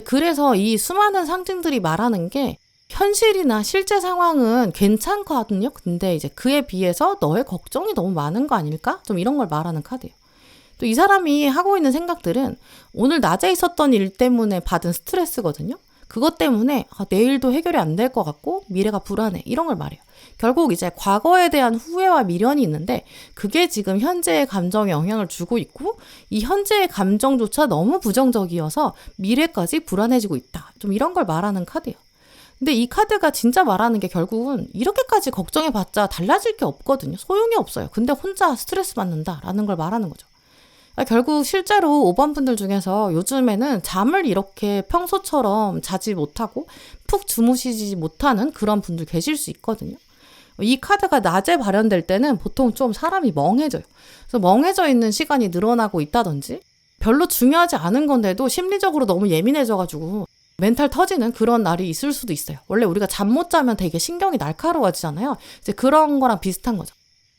그래서 이 수많은 상징들이 말하는 게 현실이나 실제 상황은 괜찮거든요. 근데 이제 그에 비해서 너의 걱정이 너무 많은 거 아닐까? 좀 이런 걸 말하는 카드예요. 또 이 사람이 하고 있는 생각들은 오늘 낮에 있었던 일 때문에 받은 스트레스거든요. 그것 때문에 내일도 해결이 안 될 것 같고 미래가 불안해 이런 걸 말해요. 결국 이제 과거에 대한 후회와 미련이 있는데 그게 지금 현재의 감정에 영향을 주고 있고 이 현재의 감정조차 너무 부정적이어서 미래까지 불안해지고 있다. 좀 이런 걸 말하는 카드예요. 근데 이 카드가 진짜 말하는 게 결국은 이렇게까지 걱정해봤자 달라질 게 없거든요. 소용이 없어요. 근데 혼자 스트레스 받는다라는 걸 말하는 거죠. 결국 실제로 5번 분들 중에서 요즘에는 잠을 이렇게 평소처럼 자지 못하고 푹 주무시지 못하는 그런 분들 계실 수 있거든요. 이 카드가 낮에 발현될 때는 보통 좀 사람이 멍해져요. 그래서 멍해져 있는 시간이 늘어나고 있다든지 별로 중요하지 않은 건데도 심리적으로 너무 예민해져가지고 멘탈 터지는 그런 날이 있을 수도 있어요. 원래 우리가 잠 못 자면 되게 신경이 날카로워지잖아요. 이제 그런 거랑 비슷한 거죠.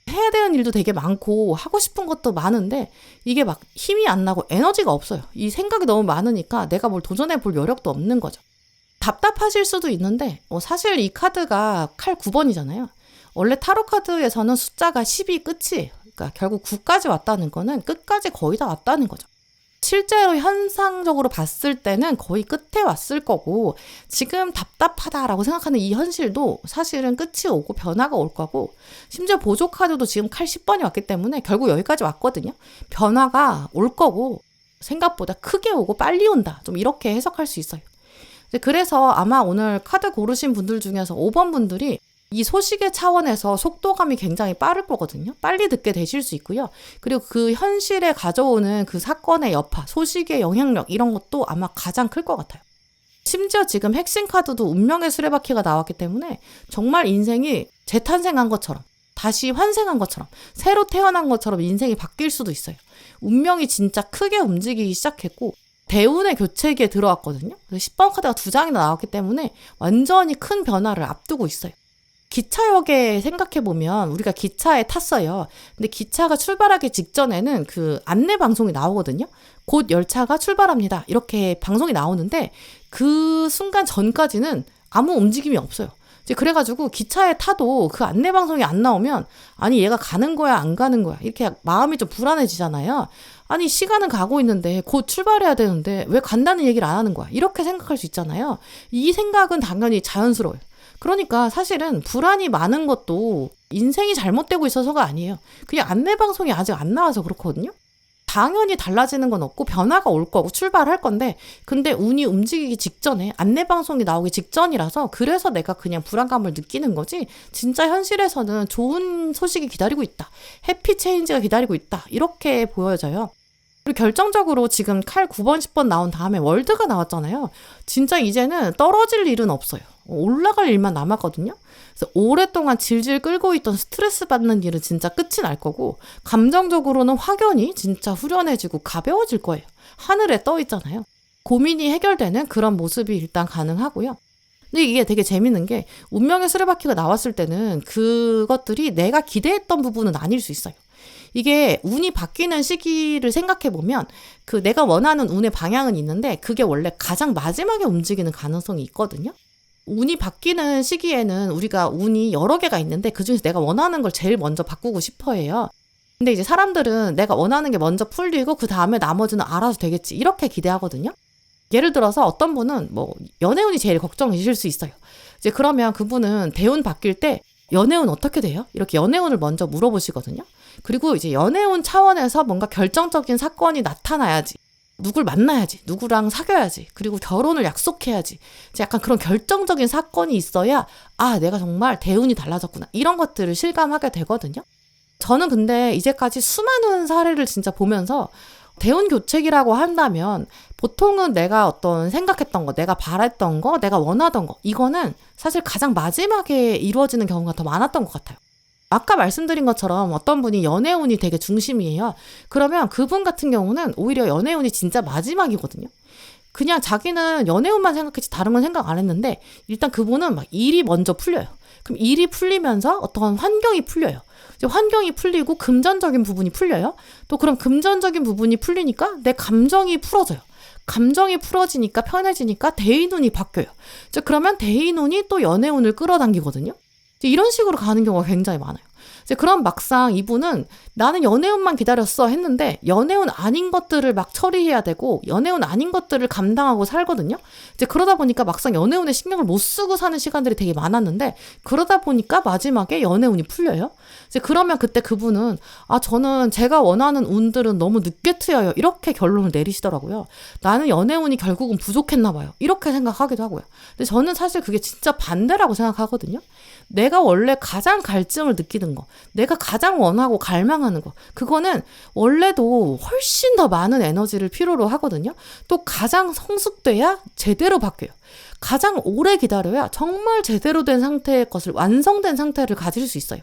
해야 되는 일도 되게 많고 하고 싶은 것도 많은데 이게 막 힘이 안 나고 에너지가 없어요. 이 생각이 너무 많으니까 내가 뭘 도전해 볼 여력도 없는 거죠. 답답하실 수도 있는데 사실 이 카드가 칼 9번이잖아요. 원래 타로 카드에서는 숫자가 10이 끝이에요. 그러니까 결국 9까지 왔다는 거는 끝까지 거의 다 왔다는 거죠. 실제로 현상적으로 봤을 때는 거의 끝에 왔을 거고 지금 답답하다라고 생각하는 이 현실도 사실은 끝이 오고 변화가 올 거고 심지어 보조 카드도 지금 칼 10번이 왔기 때문에 결국 여기까지 왔거든요. 변화가 올 거고 생각보다 크게 오고 빨리 온다. 좀 이렇게 해석할 수 있어요. 그래서 아마 오늘 카드 고르신 분들 중에서 5번 분들이 이 소식의 차원에서 속도감이 굉장히 빠를 거거든요. 빨리 듣게 되실 수 있고요. 그리고 그 현실에 가져오는 그 사건의 여파, 소식의 영향력 이런 것도 아마 가장 클 것 같아요. 심지어 지금 핵심 카드도 운명의 수레바퀴가 나왔기 때문에 정말 인생이 재탄생한 것처럼 다시 환생한 것처럼 새로 태어난 것처럼 인생이 바뀔 수도 있어요. 운명이 진짜 크게 움직이기 시작했고 대운의 교체기에 들어왔거든요. 10번 카드가 2장이나 나왔기 때문에 완전히 큰 변화를 앞두고 있어요. 기차역에 생각해보면 우리가 기차에 탔어요. 근데 기차가 출발하기 직전에는 그 안내 방송이 나오거든요. 곧 열차가 출발합니다. 이렇게 방송이 나오는데 그 순간 전까지는 아무 움직임이 없어요. 이제 그래가지고 기차에 타도 그 안내 방송이 안 나오면 아니 얘가 가는 거야 안 가는 거야 이렇게 마음이 좀 불안해지잖아요. 아니 시간은 가고 있는데 곧 출발해야 되는데 왜 간다는 얘기를 안 하는 거야 이렇게 생각할 수 있잖아요. 이 생각은 당연히 자연스러워요. 그러니까 사실은 불안이 많은 것도 인생이 잘못되고 있어서가 아니에요. 그냥 안내방송이 아직 안 나와서 그렇거든요. 당연히 달라지는 건 없고 변화가 올 거고 출발할 건데 근데 운이 움직이기 직전에 안내방송이 나오기 직전이라서 그래서 내가 그냥 불안감을 느끼는 거지 진짜 현실에서는 좋은 소식이 기다리고 있다. 해피 체인지가 기다리고 있다. 이렇게 보여져요. 그리고 결정적으로 지금 칼 9번, 10번 나온 다음에 월드가 나왔잖아요. 진짜 이제는 떨어질 일은 없어요. 올라갈 일만 남았거든요. 그래서 오랫동안 질질 끌고 있던 스트레스 받는 일은 진짜 끝이 날 거고 감정적으로는 확연히 진짜 후련해지고 가벼워질 거예요. 하늘에 떠 있잖아요. 고민이 해결되는 그런 모습이 일단 가능하고요. 근데 이게 되게 재밌는 게 운명의 수레바퀴가 나왔을 때는 그것들이 내가 기대했던 부분은 아닐 수 있어요. 이게 운이 바뀌는 시기를 생각해보면 그 내가 원하는 운의 방향은 있는데 그게 원래 가장 마지막에 움직이는 가능성이 있거든요. 운이 바뀌는 시기에는 우리가 운이 여러 개가 있는데 그중에서 내가 원하는 걸 제일 먼저 바꾸고 싶어 해요. 근데 이제 사람들은 내가 원하는 게 먼저 풀리고 그 다음에 나머지는 알아서 되겠지 이렇게 기대하거든요. 예를 들어서 어떤 분은 뭐 연애운이 제일 걱정이실 수 있어요. 이제 그러면 그분은 대운 바뀔 때 연애운 어떻게 돼요? 이렇게 연애운을 먼저 물어보시거든요. 그리고 이제 연애운 차원에서 뭔가 결정적인 사건이 나타나야지. 누굴 만나야지. 누구랑 사귀어야지. 그리고 결혼을 약속해야지. 약간 그런 결정적인 사건이 있어야 아, 내가 정말 대운이 달라졌구나. 이런 것들을 실감하게 되거든요. 저는 근데 이제까지 수많은 사례를 진짜 보면서 대운 교체기라고 한다면 보통은 내가 어떤 생각했던 거, 내가 바랬던 거, 내가 원하던 거 이거는 사실 가장 마지막에 이루어지는 경우가 더 많았던 것 같아요. 아까 말씀드린 것처럼 어떤 분이 연애운이 되게 중심이에요. 그러면 그분 같은 경우는 오히려 연애운이 진짜 마지막이거든요. 그냥 자기는 연애운만 생각했지 다른 건 생각 안 했는데 일단 그분은 막 일이 먼저 풀려요. 그럼 일이 풀리면서 어떤 환경이 풀려요. 이제 환경이 풀리고 금전적인 부분이 풀려요. 또 그럼 금전적인 부분이 풀리니까 내 감정이 풀어져요. 감정이 풀어지니까 편해지니까 대인운이 바뀌어요. 그러면 대인운이 또 연애운을 끌어당기거든요. 이런 식으로 가는 경우가 굉장히 많아요. 이제 그럼 막상 이분은 나는 연애운만 기다렸어 했는데 연애운 아닌 것들을 막 처리해야 되고 연애운 아닌 것들을 감당하고 살거든요. 이제 그러다 보니까 막상 연애운에 신경을 못 쓰고 사는 시간들이 되게 많았는데 그러다 보니까 마지막에 연애운이 풀려요. 이제 그러면 그때 그분은 저는 제가 원하는 운들은 너무 늦게 트여요. 이렇게 결론을 내리시더라고요. 나는 연애운이 결국은 부족했나 봐요. 이렇게 생각하기도 하고요. 근데 저는 사실 그게 진짜 반대라고 생각하거든요. 내가 원래 가장 갈증을 느끼는 거, 내가 가장 원하고 갈망하는 거, 그거는 원래도 훨씬 더 많은 에너지를 필요로 하거든요. 또 가장 성숙돼야 제대로 바뀌어요. 가장 오래 기다려야 정말 제대로 된 상태의 것을, 완성된 상태를 가질 수 있어요.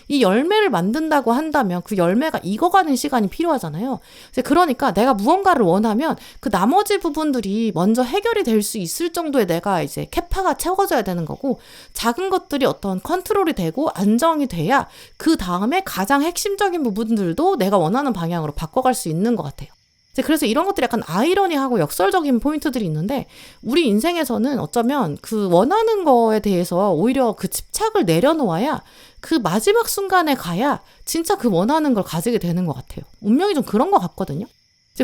이 열매를 만든다고 한다면 그 열매가 익어가는 시간이 필요하잖아요. 그러니까 내가 무언가를 원하면 그 나머지 부분들이 먼저 해결이 될 수 있을 정도의 내가 이제 캐파가 채워져야 되는 거고, 작은 것들이 어떤 컨트롤이 되고 안정이 돼야 그 다음에 가장 핵심적인 부분들도 내가 원하는 방향으로 바꿔갈 수 있는 것 같아요. 그래서 이런 것들이 약간 아이러니하고 역설적인 포인트들이 있는데, 우리 인생에서는 어쩌면 그 원하는 거에 대해서 오히려 그 집착을 내려놓아야 그 마지막 순간에 가야 진짜 그 원하는 걸 가지게 되는 것 같아요. 운명이 좀 그런 것 같거든요.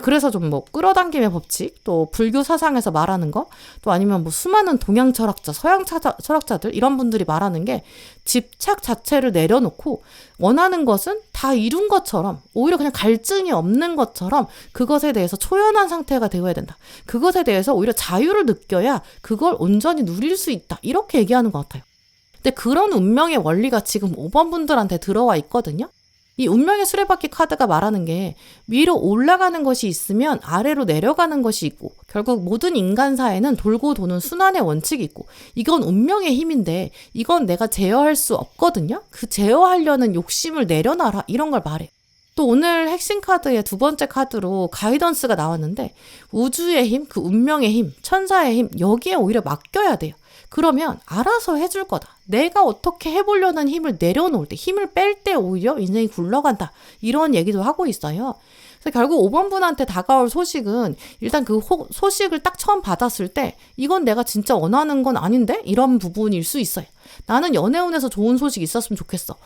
그래서 좀 뭐 끌어당김의 법칙, 또 불교 사상에서 말하는 거, 또 아니면 뭐 수많은 동양 철학자, 서양 철학자들 이런 분들이 말하는 게, 집착 자체를 내려놓고 원하는 것은 다 이룬 것처럼, 오히려 그냥 갈증이 없는 것처럼 그것에 대해서 초연한 상태가 되어야 된다. 그것에 대해서 오히려 자유를 느껴야 그걸 온전히 누릴 수 있다. 이렇게 얘기하는 것 같아요. 근데 그런 운명의 원리가 지금 5번 분들한테 들어와 있거든요. 이 운명의 수레바퀴 카드가 말하는 게, 위로 올라가는 것이 있으면 아래로 내려가는 것이 있고, 결국 모든 인간사에는 돌고 도는 순환의 원칙이 있고, 이건 운명의 힘인데 이건 내가 제어할 수 없거든요. 그 제어하려는 욕심을 내려놔라, 이런 걸 말해. 또 오늘 핵심 카드의 두 번째 카드로 가이던스가 나왔는데, 우주의 힘, 그 운명의 힘, 천사의 힘, 여기에 오히려 맡겨야 돼요. 그러면 알아서 해줄 거다. 내가 어떻게 해보려는 힘을 내려놓을 때, 힘을 뺄 때 오히려 인생이 굴러간다. 이런 얘기도 하고 있어요. 그래서 결국 5번 분한테 다가올 소식은, 일단 그 소식을 딱 처음 받았을 때 이건 내가 진짜 원하는 건 아닌데? 이런 부분일 수 있어요. 나는 연애운에서 좋은 소식이 있었으면 좋겠어.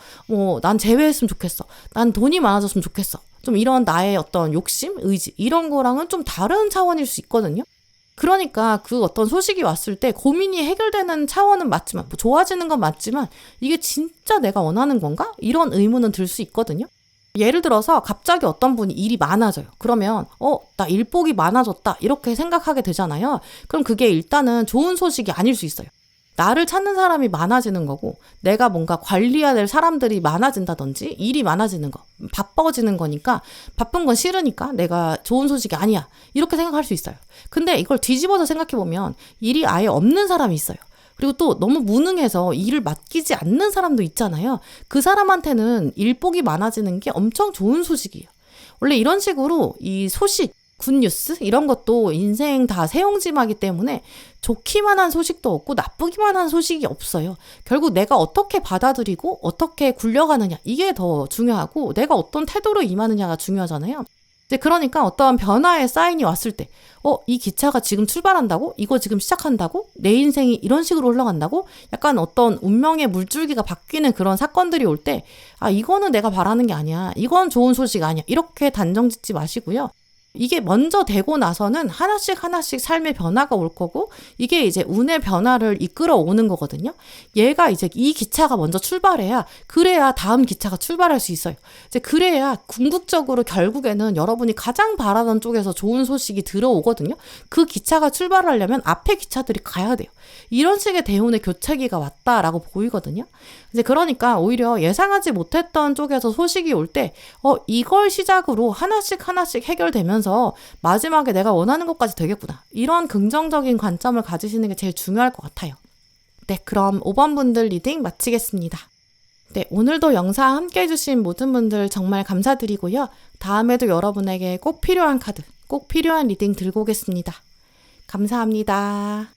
난 재회했으면 좋겠어. 난 돈이 많아졌으면 좋겠어. 좀 이런 나의 어떤 욕심, 의지, 이런 거랑은 좀 다른 차원일 수 있거든요. 그러니까 그 어떤 소식이 왔을 때 고민이 해결되는 차원은 맞지만, 뭐 좋아지는 건 맞지만, 이게 진짜 내가 원하는 건가? 이런 의문은 들 수 있거든요. 예를 들어서 갑자기 어떤 분이 일이 많아져요. 그러면 나 일복이 많아졌다, 이렇게 생각하게 되잖아요. 그럼 그게 일단은 좋은 소식이 아닐 수 있어요. 나를 찾는 사람이 많아지는 거고, 내가 뭔가 관리해야 될 사람들이 많아진다든지 일이 많아지는 거, 바빠지는 거니까, 바쁜 건 싫으니까 내가 좋은 소식이 아니야, 이렇게 생각할 수 있어요. 근데 이걸 뒤집어서 생각해보면 일이 아예 없는 사람이 있어요. 그리고 또 너무 무능해서 일을 맡기지 않는 사람도 있잖아요. 그 사람한테는 일복이 많아지는 게 엄청 좋은 소식이에요. 원래 이런 식으로 이 소식, 굿뉴스 이런 것도 인생 다 세용지마기 때문에 좋기만 한 소식도 없고 나쁘기만 한 소식이 없어요. 결국 내가 어떻게 받아들이고 어떻게 굴려가느냐, 이게 더 중요하고, 내가 어떤 태도로 임하느냐가 중요하잖아요. 그러니까 어떤 변화의 사인이 왔을 때, 이 기차가 지금 출발한다고? 이거 지금 시작한다고? 내 인생이 이런 식으로 흘러간다고? 약간 어떤 운명의 물줄기가 바뀌는 그런 사건들이 올 때, 이거는 내가 바라는 게 아니야, 이건 좋은 소식 아니야, 이렇게 단정 짓지 마시고요. 이게 먼저 되고 나서는 하나씩 하나씩 삶의 변화가 올 거고, 이게 이제 운의 변화를 이끌어 오는 거거든요. 얘가 이제 이 기차가 먼저 출발해야, 그래야 다음 기차가 출발할 수 있어요. 이제 그래야 궁극적으로 결국에는 여러분이 가장 바라던 쪽에서 좋은 소식이 들어오거든요. 그 기차가 출발하려면 앞에 기차들이 가야 돼요. 이런 식의 대운의 교차기가 왔다라고 보이거든요. 이제 그러니까 오히려 예상하지 못했던 쪽에서 소식이 올 때, 이걸 시작으로 하나씩 하나씩 해결되면서 마지막에 내가 원하는 것까지 되겠구나, 이런 긍정적인 관점을 가지시는 게 제일 중요할 것 같아요. 네, 그럼 5번 분들 리딩 마치겠습니다. 네, 오늘도 영상 함께 해주신 모든 분들 정말 감사드리고요. 다음에도 여러분에게 꼭 필요한 카드, 꼭 필요한 리딩 들고 오겠습니다. 감사합니다.